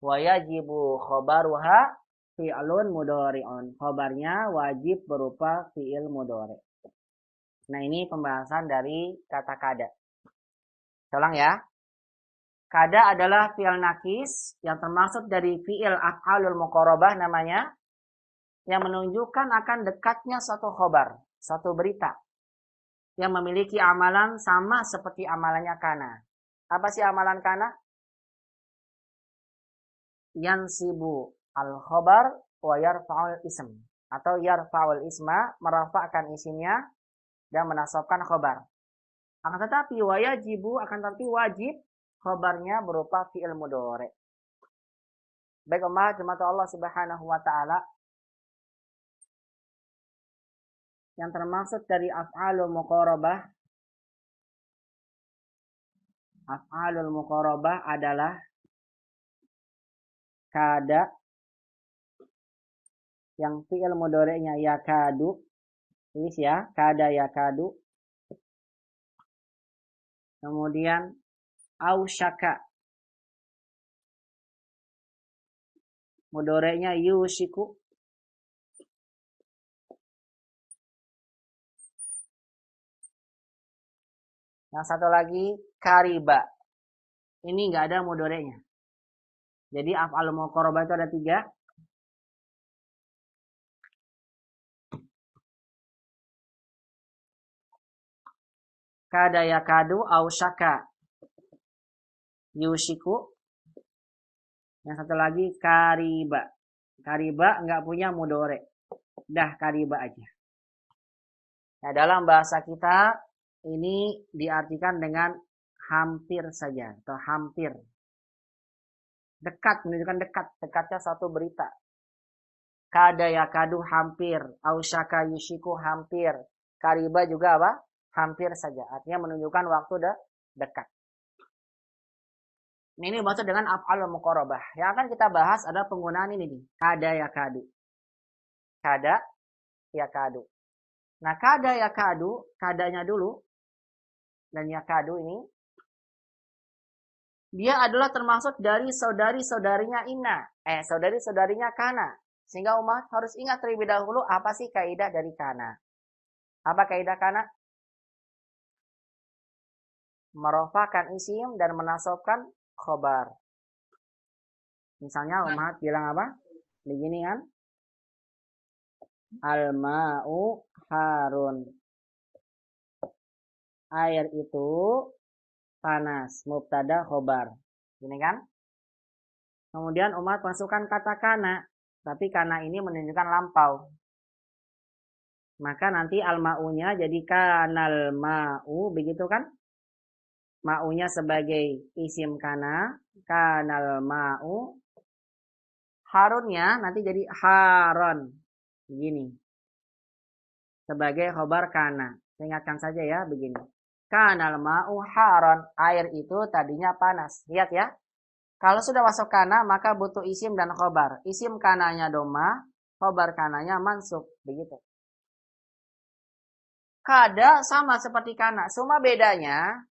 Wa yajibu khobaruha fi'lun mudhari'un. Khobarnya wajib berupa fi'il mudhari'. Nah, ini pembahasan dari kata kada. Ulang ya. Kada adalah fi'il nakis yang termasuk dari fi'il af'alul muqarabah namanya, yang menunjukkan akan dekatnya suatu khobar, suatu berita yang memiliki amalan sama seperti amalannya kana. Apa sih amalan kana? Yansibu al-khobar wa yarfa'ul ism, atau yarfa'ul isma, merafa'kan isimnya dan menasabkan khobar. Akan tetapi wajibu, akan tetapi wajib, khobarnya berupa fi'il mudhari'. Baik umat jemaat Allah Subhanahu wa taala, yang termasuk dari af'alul muqarabah. Af'alul muqarabah adalah kada yang fi'il mudhari'nya yakadu. Tulis ya, kada yakadu. Kemudian ausyaka, mudhari'nya yushiku. Yang satu lagi kariba. Ini enggak ada mudhari'nya. Jadi af'al muqarabah itu ada 3. Kada yakadu, ausyaka, yushiku. Yang satu lagi kariba. Kariba enggak punya mudhari'. Dah kariba aja. Nah, dalam bahasa kita ini diartikan dengan hampir saja atau hampir. Dekat, menunjukkan dekat, dekatnya suatu berita. Kada yakadu hampir, ausyaka yushiku hampir, kariba juga apa? Hampir saja. Artinya menunjukkan waktu dekat. Ini maksud dengan af'al muqarabah. Yang akan kita bahas ada penggunaan ini nih. Kada yakadu. Kada yakadu. Nah, kada yakadu, kadanya dulu. Dan yakadu ini, dia adalah termasuk dari saudari-saudarinya inna. Saudari-saudarinya kana. Sehingga umat harus ingat terlebih dahulu apa sih kaidah dari kana. Apa kaidah kana? Merofakkan isim dan menasabkan khobar. Misalnya umat bilang apa? Begini kan? Al-ma'u harun. Air itu panas. Mubtada khobar. Ini kan? Kemudian umat masukkan kata kana. Tapi kana ini menunjukkan lampau. Maka nanti al-ma'unya jadi kanal ma'u. Begitu kan? Ma'unya sebagai isim kana. Kanal ma'u. Harunnya nanti jadi haron. Begini. Sebagai khobar kana. Ingatkan saja ya begini. Kanal ma'u haron. Air itu tadinya panas. Lihat ya. Kalau sudah masuk kana maka butuh isim dan khobar. Isim kananya doma. Khobar kananya mansub. Begitu. Kada sama seperti kana. Cuma bedanya.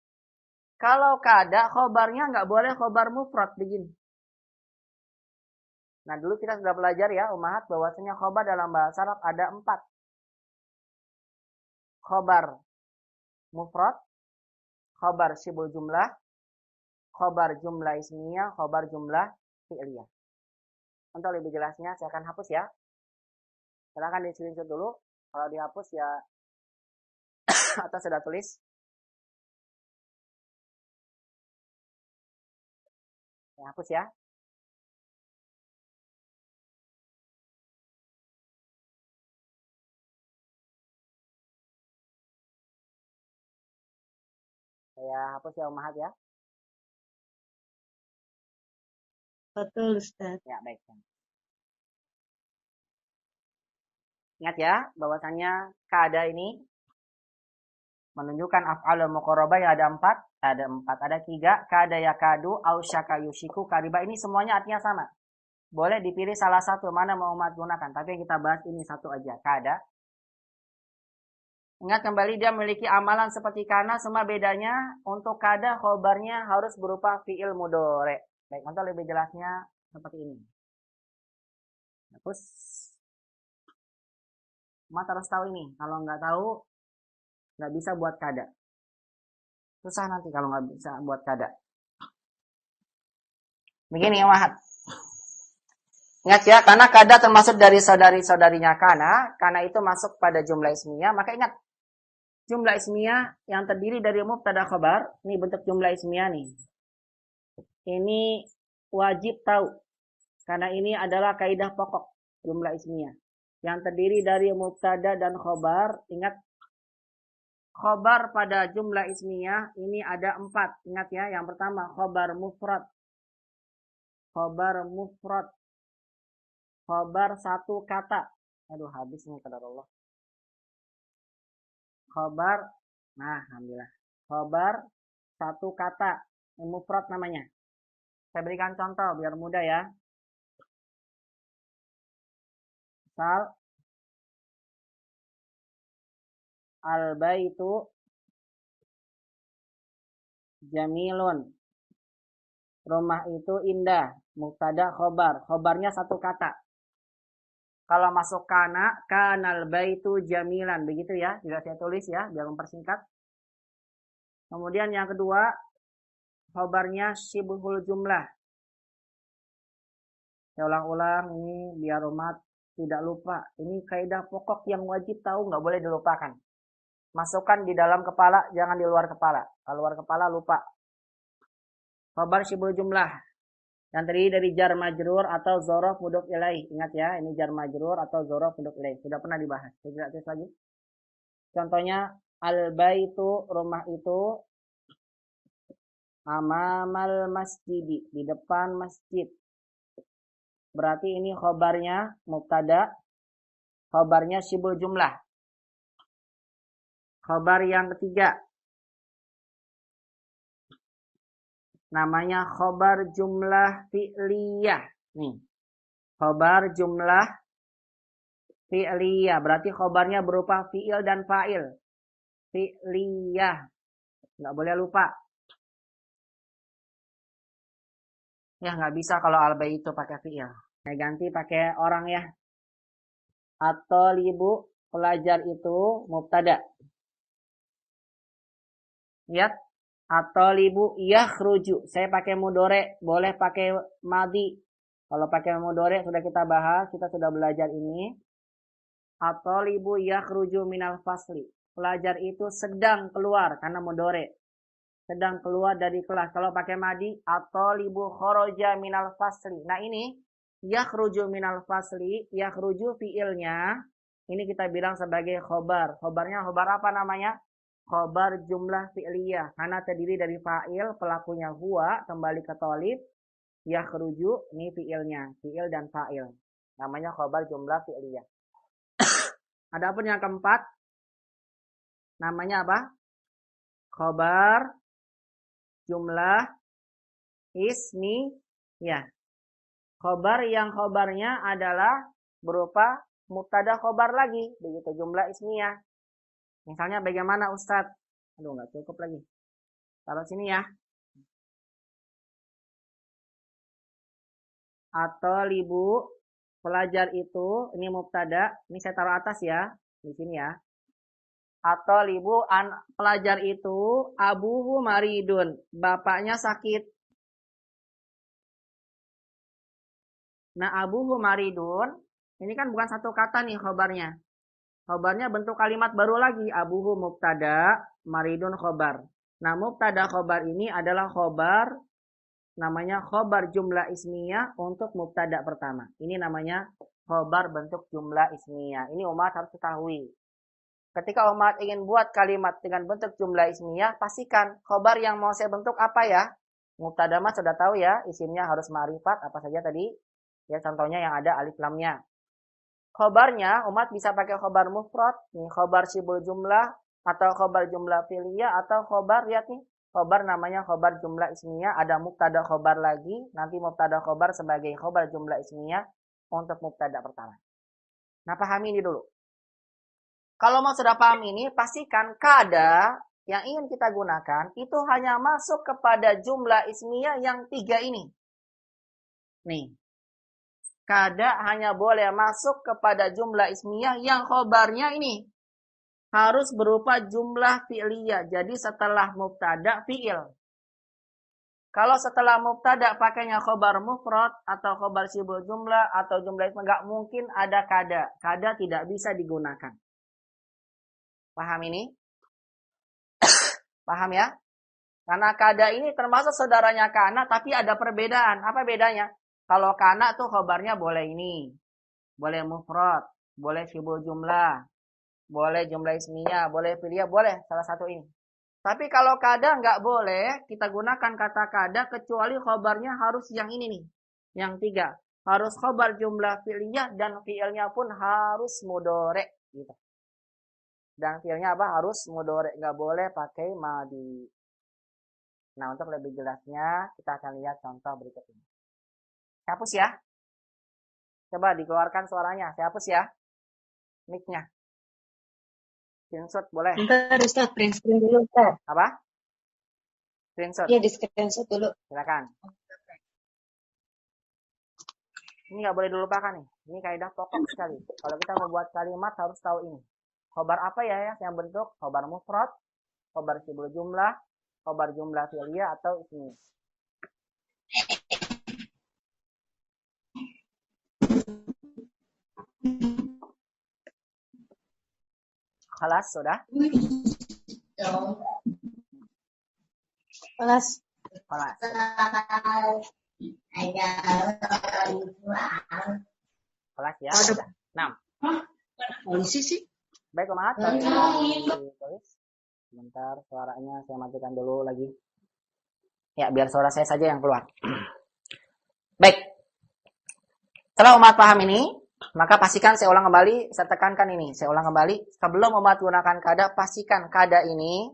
Kalau kada khobarnya nggak boleh khobar mufrad. Begini. Nah dulu kita sudah belajar ya umahat bahwasanya khobar dalam bahasa Arab ada 4. Khobar mufrad, khobar sibul jumlah, khobar jumlah ismiyah, khobar jumlah fi'liyah. Untuk lebih jelasnya saya akan hapus ya. Silahkan di screenshot dulu. Kalau dihapus ya atau sudah tulis. Saya hapus ya. Saya hapus ya umahat ya. Betul Ustaz. Ya baik. Ingat ya, bahwasanya kada ini menunjukkan af'alul muqarrabah yang ada 4. Ada 3. Kada yakadu, ausyaka yushiku, kariba. Ini semuanya artinya sama. Boleh dipilih salah satu, mana mau umat gunakan. Tapi yang kita bahas ini satu aja, kada. Ingat kembali dia memiliki amalan seperti kana, semua bedanya untuk kada khobarnya harus berupa fi'il mudhari'. Baik, untuk lebih jelasnya seperti ini. Terus umat harus tahu ini. Kalau nggak tahu, nggak bisa buat kada. Susah nanti kalau nggak bisa buat kada. Begini ya Mahat. Ingat ya, karena kada termasuk dari saudari-saudarinya kana itu masuk pada jumlah ismiyah, maka ingat, jumlah ismiyah yang terdiri dari mubtada khabar, ini bentuk jumlah ismiyah nih. Ini wajib tahu, karena ini adalah kaidah pokok jumlah ismiyah. Yang terdiri dari mubtada dan khabar, ingat, khabar pada jumlah ismiyah ini ada 4. Ingat ya, yang pertama khabar mufrad. Khabar mufrad. Khabar satu kata. Aduh, habis nih qadarullah. Khabar, nah alhamdulillah. Khabar satu kata, mufrad namanya. Saya berikan contoh biar mudah ya. Misal al-baitu jamilun. Rumah itu indah. Mubtada khabar. Khabarnya satu kata. Kalau masuk kana, kanal baitu jamilan. Begitu ya. Tidak saya tulis ya. Biar mempersingkat. Kemudian yang kedua. Khabarnya syibhul jumlah. Saya ulang-ulang ini biar umat tidak lupa. Ini kaidah pokok yang wajib tahu. Nggak boleh dilupakan. Masukkan di dalam kepala. Jangan di luar kepala. Kalau luar kepala lupa. Khabar syibhul jumlah. Yang terdiri dari jar majrur atau dzaraf mudhof ilaih. Ingat ya, ini jar majrur atau dzaraf mudhof ilaih. Sudah pernah dibahas. Saya tidak tulis lagi. Contohnya al-baitu, rumah itu, amamal masjidi, di depan masjid. Berarti ini khobarnya mubtada, khobarnya syibhul jumlah. Khobar yang ketiga namanya khobar jumlah fi'liyah. Nih. Khobar jumlah fi'liyah. Berarti khobarnya berupa fi'il dan fa'il. Fi'liyah. Nggak boleh lupa. Ya nggak bisa kalau al-bait itu pakai fi'il. Saya ganti pakai orang ya. At-thalibu, pelajar itu mubtada. Lihat. At-thalibu yakhruju. Saya pakai mudhari, boleh pakai madhi. Kalau pakai mudhari sudah kita bahas, kita sudah belajar ini. At-thalibu yakhruju minal fasli. Pelajar itu sedang keluar karena mudhari. Sedang keluar dari kelas. Kalau pakai madhi, at-thalibu kharaja minal fasli. Nah ini yakhruju minal fasli, yakhruju fiilnya. Ini kita bilang sebagai khobar. Khobarnya khobar apa namanya? Khobar jumlah fi'liyah. Karena terdiri dari fa'il, pelakunya huwa, kembali ke thalib. Yakhruju, ini fi'ilnya. Fi'il dan fa'il. Namanya khobar jumlah fi'liyah. Adapun yang keempat. Namanya apa? Khobar jumlah ismiyah. Khobar yang khobarnya adalah berupa mubtada khobar lagi. Begitu jumlah ismiyah. Misalnya bagaimana Ustadz? Aduh nggak cukup lagi. Taruh sini ya. At-thalibu, pelajar itu, ini mubtada. Ini saya taruh atas ya. Di sini ya. At-thalibu, pelajar itu, abuhu maridun. Bapaknya sakit. Nah abuhu maridun. Ini kan bukan satu kata nih khobarnya. Khobarnya bentuk kalimat baru lagi. Abuhu mubtada, maridun khobar. Nah mubtada khobar ini adalah khobar. Namanya khobar jumlah ismiyah untuk mubtada pertama. Ini namanya khobar bentuk jumlah ismiyah. Ini umat harus ketahui. Ketika umat ingin buat kalimat dengan bentuk jumlah ismiyah, pastikan khobar yang mau saya bentuk apa ya. Mubtada mah sudah tahu ya. Isimnya harus ma'rifat. Apa saja tadi. Ya contohnya yang ada alif lamnya. Khobarnya umat bisa pakai khobar mufrad, nih khobar sibul jumlah atau khobar jumlah fi'liyah atau khobar, lihat nih, khobar namanya khobar jumlah ismiyah, ada mubtada khobar lagi, nanti mubtada khobar sebagai khobar jumlah ismiyah untuk mubtada pertama. Nah, pahami ini dulu. Kalau mau sudah paham ini, pastikan kada yang ingin kita gunakan itu hanya masuk kepada jumlah ismiyah yang 3 ini. Nih. Kada hanya boleh masuk kepada jumlah ismiyah yang khobarnya ini harus berupa jumlah fi'liyah. Jadi setelah mubtada fi'il. Kalau setelah mubtada pakainya khobar mufrad atau khobar sibul jumlah atau jumlah ismiyah, nggak mungkin ada kada. Kada tidak bisa digunakan. Paham ini? Paham ya? Karena kada ini termasuk saudaranya kana, tapi ada perbedaan. Apa bedanya? Kalau kana tuh khobarnya boleh ini. Boleh mufrad, boleh sibul jumlah, boleh jumlah ismiyah, boleh fi'liyah, boleh salah satu ini. Tapi kalau kada nggak boleh kita gunakan kata kada kecuali khobarnya harus yang ini nih. Yang 3. Harus khobar jumlah fi'liyah dan fi'ilnya pun harus mudhari gitu. Dan fi'ilnya apa? Harus mudhari, nggak boleh pakai madi. Nah, untuk lebih jelasnya kita akan lihat contoh berikut ini. Saya hapus ya. Coba dikeluarkan suaranya. Saya hapus ya. Mic-nya. Screenshot boleh. Bentar Ustaz, print screen dulu Ustaz. Apa? Screenshot. Iya, di screenshot dulu. Silakan. Ini nggak boleh dilupakan nih. Ini kaidah pokok sekali. Kalau kita mau buat kalimat harus tahu ini. Khobar apa ya yang bentuk khobar mufrad, khobar sibul jumlah, khobar jumlah fi'liyah atau ismiyah. Kelas sudah? Kelas. Kelas. Kelas ya. Sudah. 6. Polisi sih. Baik, Umat. Tulis. Sebentar, suaranya saya matikan dulu lagi. Ya, biar suara saya saja yang keluar. Baik. Setelah umat paham ini, maka pastikan saya ulang kembali, saya tekankan ini. Saya ulang kembali, sebelum umat gunakan kada, pastikan kada ini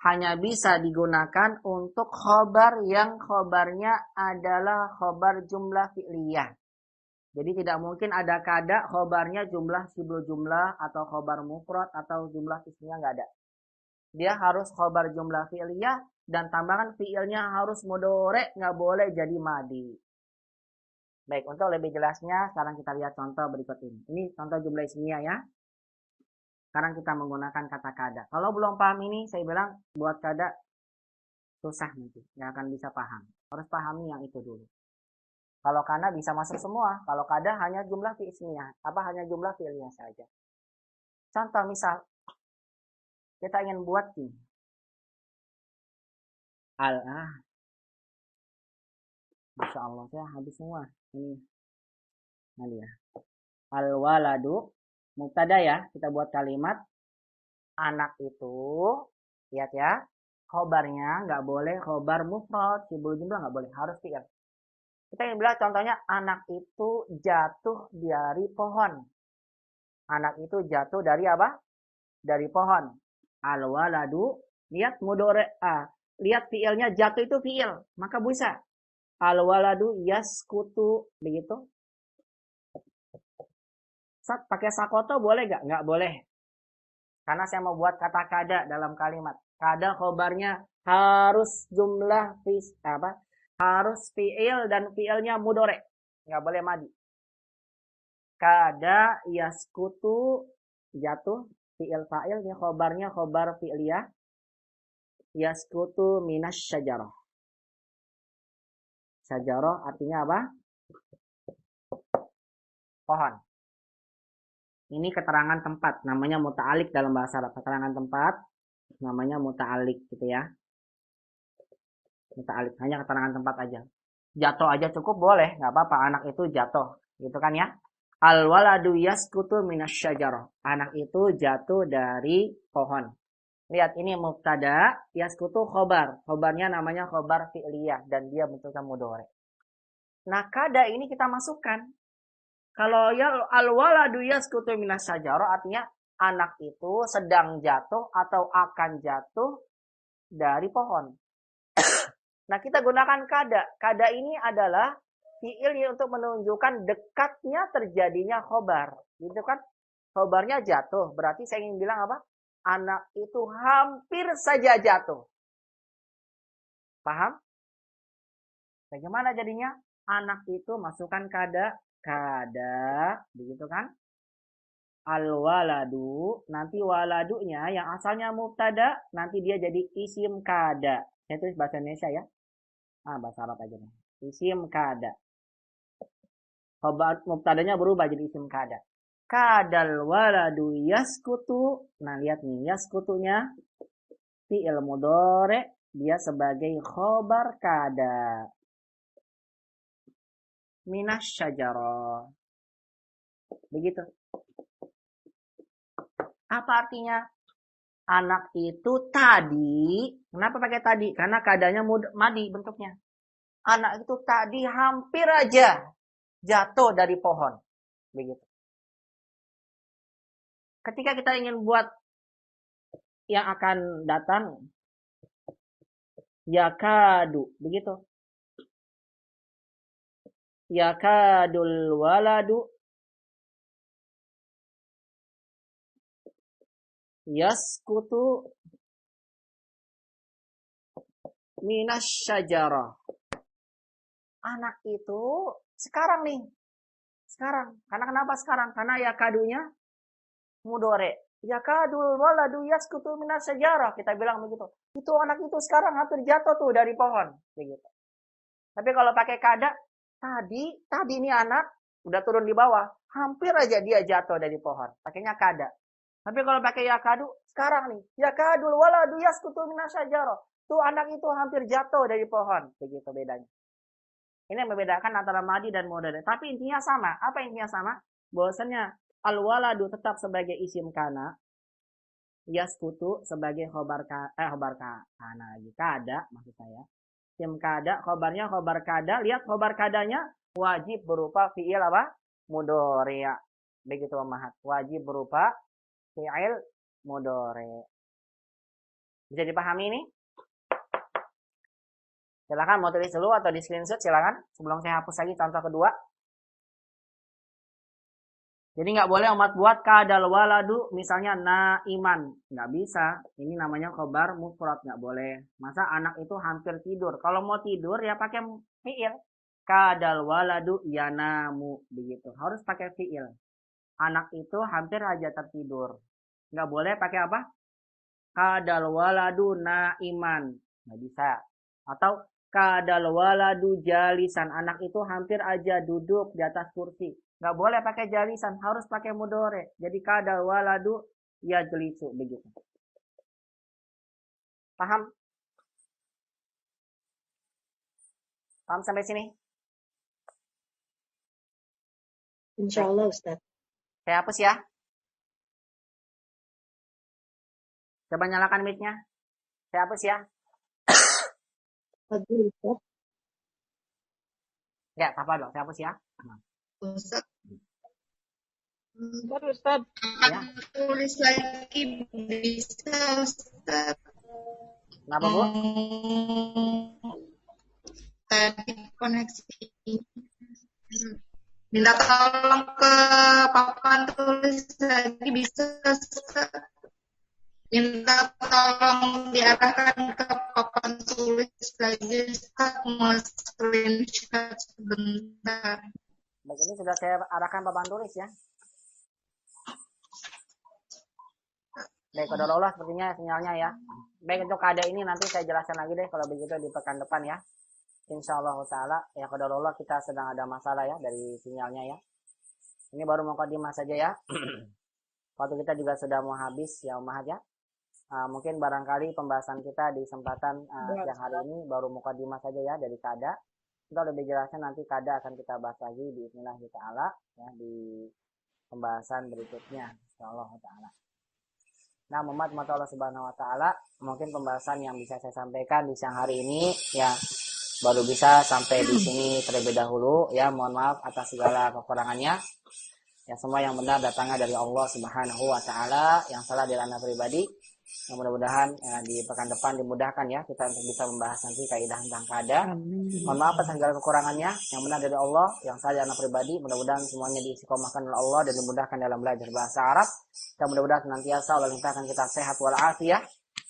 hanya bisa digunakan untuk khobar yang khobarnya adalah khobar jumlah fi'liyah. Jadi tidak mungkin ada kada khobarnya jumlah sibul jumlah atau khobar mufrad atau jumlah ismiyah, nggak ada. Dia harus khobar jumlah fi'liyah dan tambahan fi'ilnya harus mudhari, nggak boleh jadi madi. Baik, untuk lebih jelasnya sekarang kita lihat contoh berikut ini. Ini contoh jumlah ismiyah ya. Sekarang kita menggunakan kata kada. Kalau belum paham ini, saya bilang buat kada susah nanti, nggak akan bisa paham. Harus pahami yang itu dulu. Kalau kana bisa masuk semua. Kalau kada hanya jumlah ismiyah, hanya jumlah fi'liyah saja. Contoh misal kita ingin buat ini. Masya Allah, saya habis semua. Ini. Nah dia. Al-waladu. Mubtada ya. Kita buat kalimat. Anak itu. Lihat ya. Khobarnya nggak boleh khobar mufrad. Sibul jumlah nggak boleh. Harus fi'il. Kita ingin bilang contohnya. Anak itu jatuh dari pohon. Anak itu jatuh dari apa? Dari pohon. Al-waladu. Lihat mudhari. Lihat fi'ilnya jatuh itu fi'il. Maka bisa. Al-waladu yaskutu. Begitu. Pakai sakoto boleh gak? Nggak boleh. Karena saya mau buat kata kada dalam kalimat. Kada khobarnya harus jumlah harus fi'il dan fi'ilnya mudhari. Nggak boleh madi. Kada yaskutu jatuh fi'il fa'il. Ini khobarnya khobar fi'liyah. Yaskutu minas syajarah. Syajarah artinya apa? Pohon. Ini keterangan tempat. Namanya muta'alik dalam bahasa Arab. Keterangan tempat. Namanya muta'alik gitu ya. Muta'alik. Hanya keterangan tempat aja. Jatuh aja cukup boleh. Nggak apa-apa. Anak itu jatuh. Gitu kan ya. Al-waladu yaskutu minas syajarah. Anak itu jatuh dari pohon. Lihat ini mubtada, yaskutu khobar. Khobarnya namanya khobar fi'liyah dan dia bentuknya mudhari. Nah, kada ini kita masukkan. Kalau ya al-waladu yasqutu minas syajarah artinya anak itu sedang jatuh atau akan jatuh dari pohon. Nah, kita gunakan kada. Kada ini adalah fi'il untuk menunjukkan dekatnya terjadinya khobar. Gitu kan? Khobarnya jatuh. Berarti saya ingin bilang apa? Anak itu hampir saja jatuh. Paham? Bagaimana jadinya? Anak itu masukkan kada. Kada. Begitu kan? Al-waladu. Nanti waladunya yang asalnya mubtada. Nanti dia jadi isim kada. Saya tulis bahasa Indonesia ya. Bahasa Arab aja nih. Isim kada. Khobar mubtadanya berubah jadi isim kada. Kadal waladu yaskutu. Nah, lihat nih. Yaskutunya fi'il mudhari'. Dia sebagai khobar kada. Minas syajarah. Begitu. Apa artinya? Anak itu tadi. Kenapa pakai tadi? Karena kadanya madi bentuknya. Anak itu tadi hampir aja jatuh dari pohon. Begitu. Ketika kita ingin buat yang akan datang. Yakadu. Begitu. Yakadul waladu yaskutu minas syajarah. Anak itu sekarang nih. Sekarang. Karena kenapa sekarang? Karena yakadunya mudhari'. Yakadul waladu yaskutu minas syajarah. Kita bilang begitu. Itu anak itu sekarang hampir jatuh tuh dari pohon. Begitu. Tapi kalau pakai kada, tadi ini anak udah turun di bawah, hampir aja dia jatuh dari pohon. Pakainya kada. Tapi kalau pakai yakadu, sekarang nih, yakadul waladu yasqutu minas syajarah. Tuh anak itu hampir jatuh dari pohon. Begitu bedanya. Ini yang membedakan antara madi dan mudhari. Tapi intinya sama. Apa intinya sama? Bahwasanya al-waladu tetap sebagai isim kana, yasqutu sebagai khobar kana lagi. Kada maksud saya. Isim kada, khobarnya khobar kada. Lihat khobar kadanya wajib berupa fi'il apa? Mudhari'. Begitu Mahat. Wajib berupa fi'il mudhari'. Bisa dipahami ini? Silakan mau tulis dulu atau di screenshot silakan. Sebelum saya hapus lagi contoh kedua. Jadi nggak boleh umat buat kadal waladu misalnya naiman. Nggak bisa. Ini namanya khobar mufrad. Nggak boleh. Masa anak itu hampir tidur. Kalau mau tidur ya pakai fi'il. Kadal waladu yanamu. Begitu. Harus pakai fi'il. Anak itu hampir aja tertidur. Nggak boleh pakai apa? Kadal waladu naiman. Nggak bisa. Atau kadal waladu jalisan. Anak itu hampir aja duduk di atas kursi. Nggak boleh pakai jalisan, harus pakai mudhari'. Jadi kadal waladu yajlisu begitu. Paham? Paham sampai sini? Insyaallah Ustaz. Saya hapus ya. Coba nyalakan mic-nya. Saya hapus ya. Ustaz. Ya, apa dong? Saya hapus ya. Ustaz. Ustaz. Ya. Tulis lagi bisa Ustaz. Kenapa Bu? Tadi koneksi minta tolong ke papan tulis lagi bisa Ustaz. Minta tolong diarahkan ke papan tulis lagi Ustaz, mau screenshot sebentar. Baik, ini sudah saya arahkan papan tulis ya. Baik, qadarullah sepertinya sinyalnya ya. Baik, untuk kada ini nanti saya jelaskan lagi deh kalau begitu di pekan depan ya. Insyaallah taala ya qadarullah kita sedang ada masalah ya dari sinyalnya ya. Ini baru mukadimah saja ya. Waktu kita juga sudah mau habis ya Ummahat ya. Mungkin barangkali pembahasan kita di kesempatan siang hari ini baru mukadimah saja ya dari kada. Untuk lebih jelasnya nanti kada akan kita bahas lagi bismillah taala ya di pembahasan berikutnya insyaallah taala. Nah, Muhammad Allah Subhanahu wa taala, mungkin pembahasan yang bisa saya sampaikan di siang hari ini ya baru bisa sampai di sini terlebih dahulu ya. Mohon maaf atas segala kekurangannya. Ya, semua yang benar datangnya dari Allah Subhanahu wa taala, yang salah dari anak pribadi. Yang mudah-mudahan di pekan depan dimudahkan ya kita untuk bisa membahas nanti kaidah tentang kada. Mohon maaf atas segala kekurangannya. Yang benar dari Allah, yang salah dari anak pribadi. Mudah-mudahan semuanya diistiqomahkan oleh Allah dan dimudahkan dalam belajar bahasa Arab. Dan mudah-mudahan senantiasa Allah limpahkan kita sehat walafiat.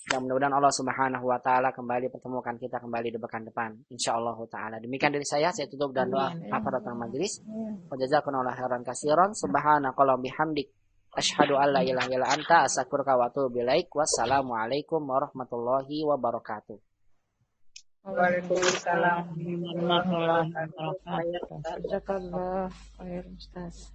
Dan mudah-mudahan Allah Subhanahu wa taala kembali pertemukan kita kembali di pekan depan insyaallah taala. Demikian dari saya tutup dan doa hafaratul majelis. Wa jazakumullahu khairan katsiran. Subhanakallahumma bihamdik asyhadu an la ilaha illa anta astaghfiruka wa atubu ilaik. Wassalamualaikum warahmatullahi wabarakatuh. Waalaikumsalam warahmatullahi wabarakatuh. Jazakallah khair Ustaz.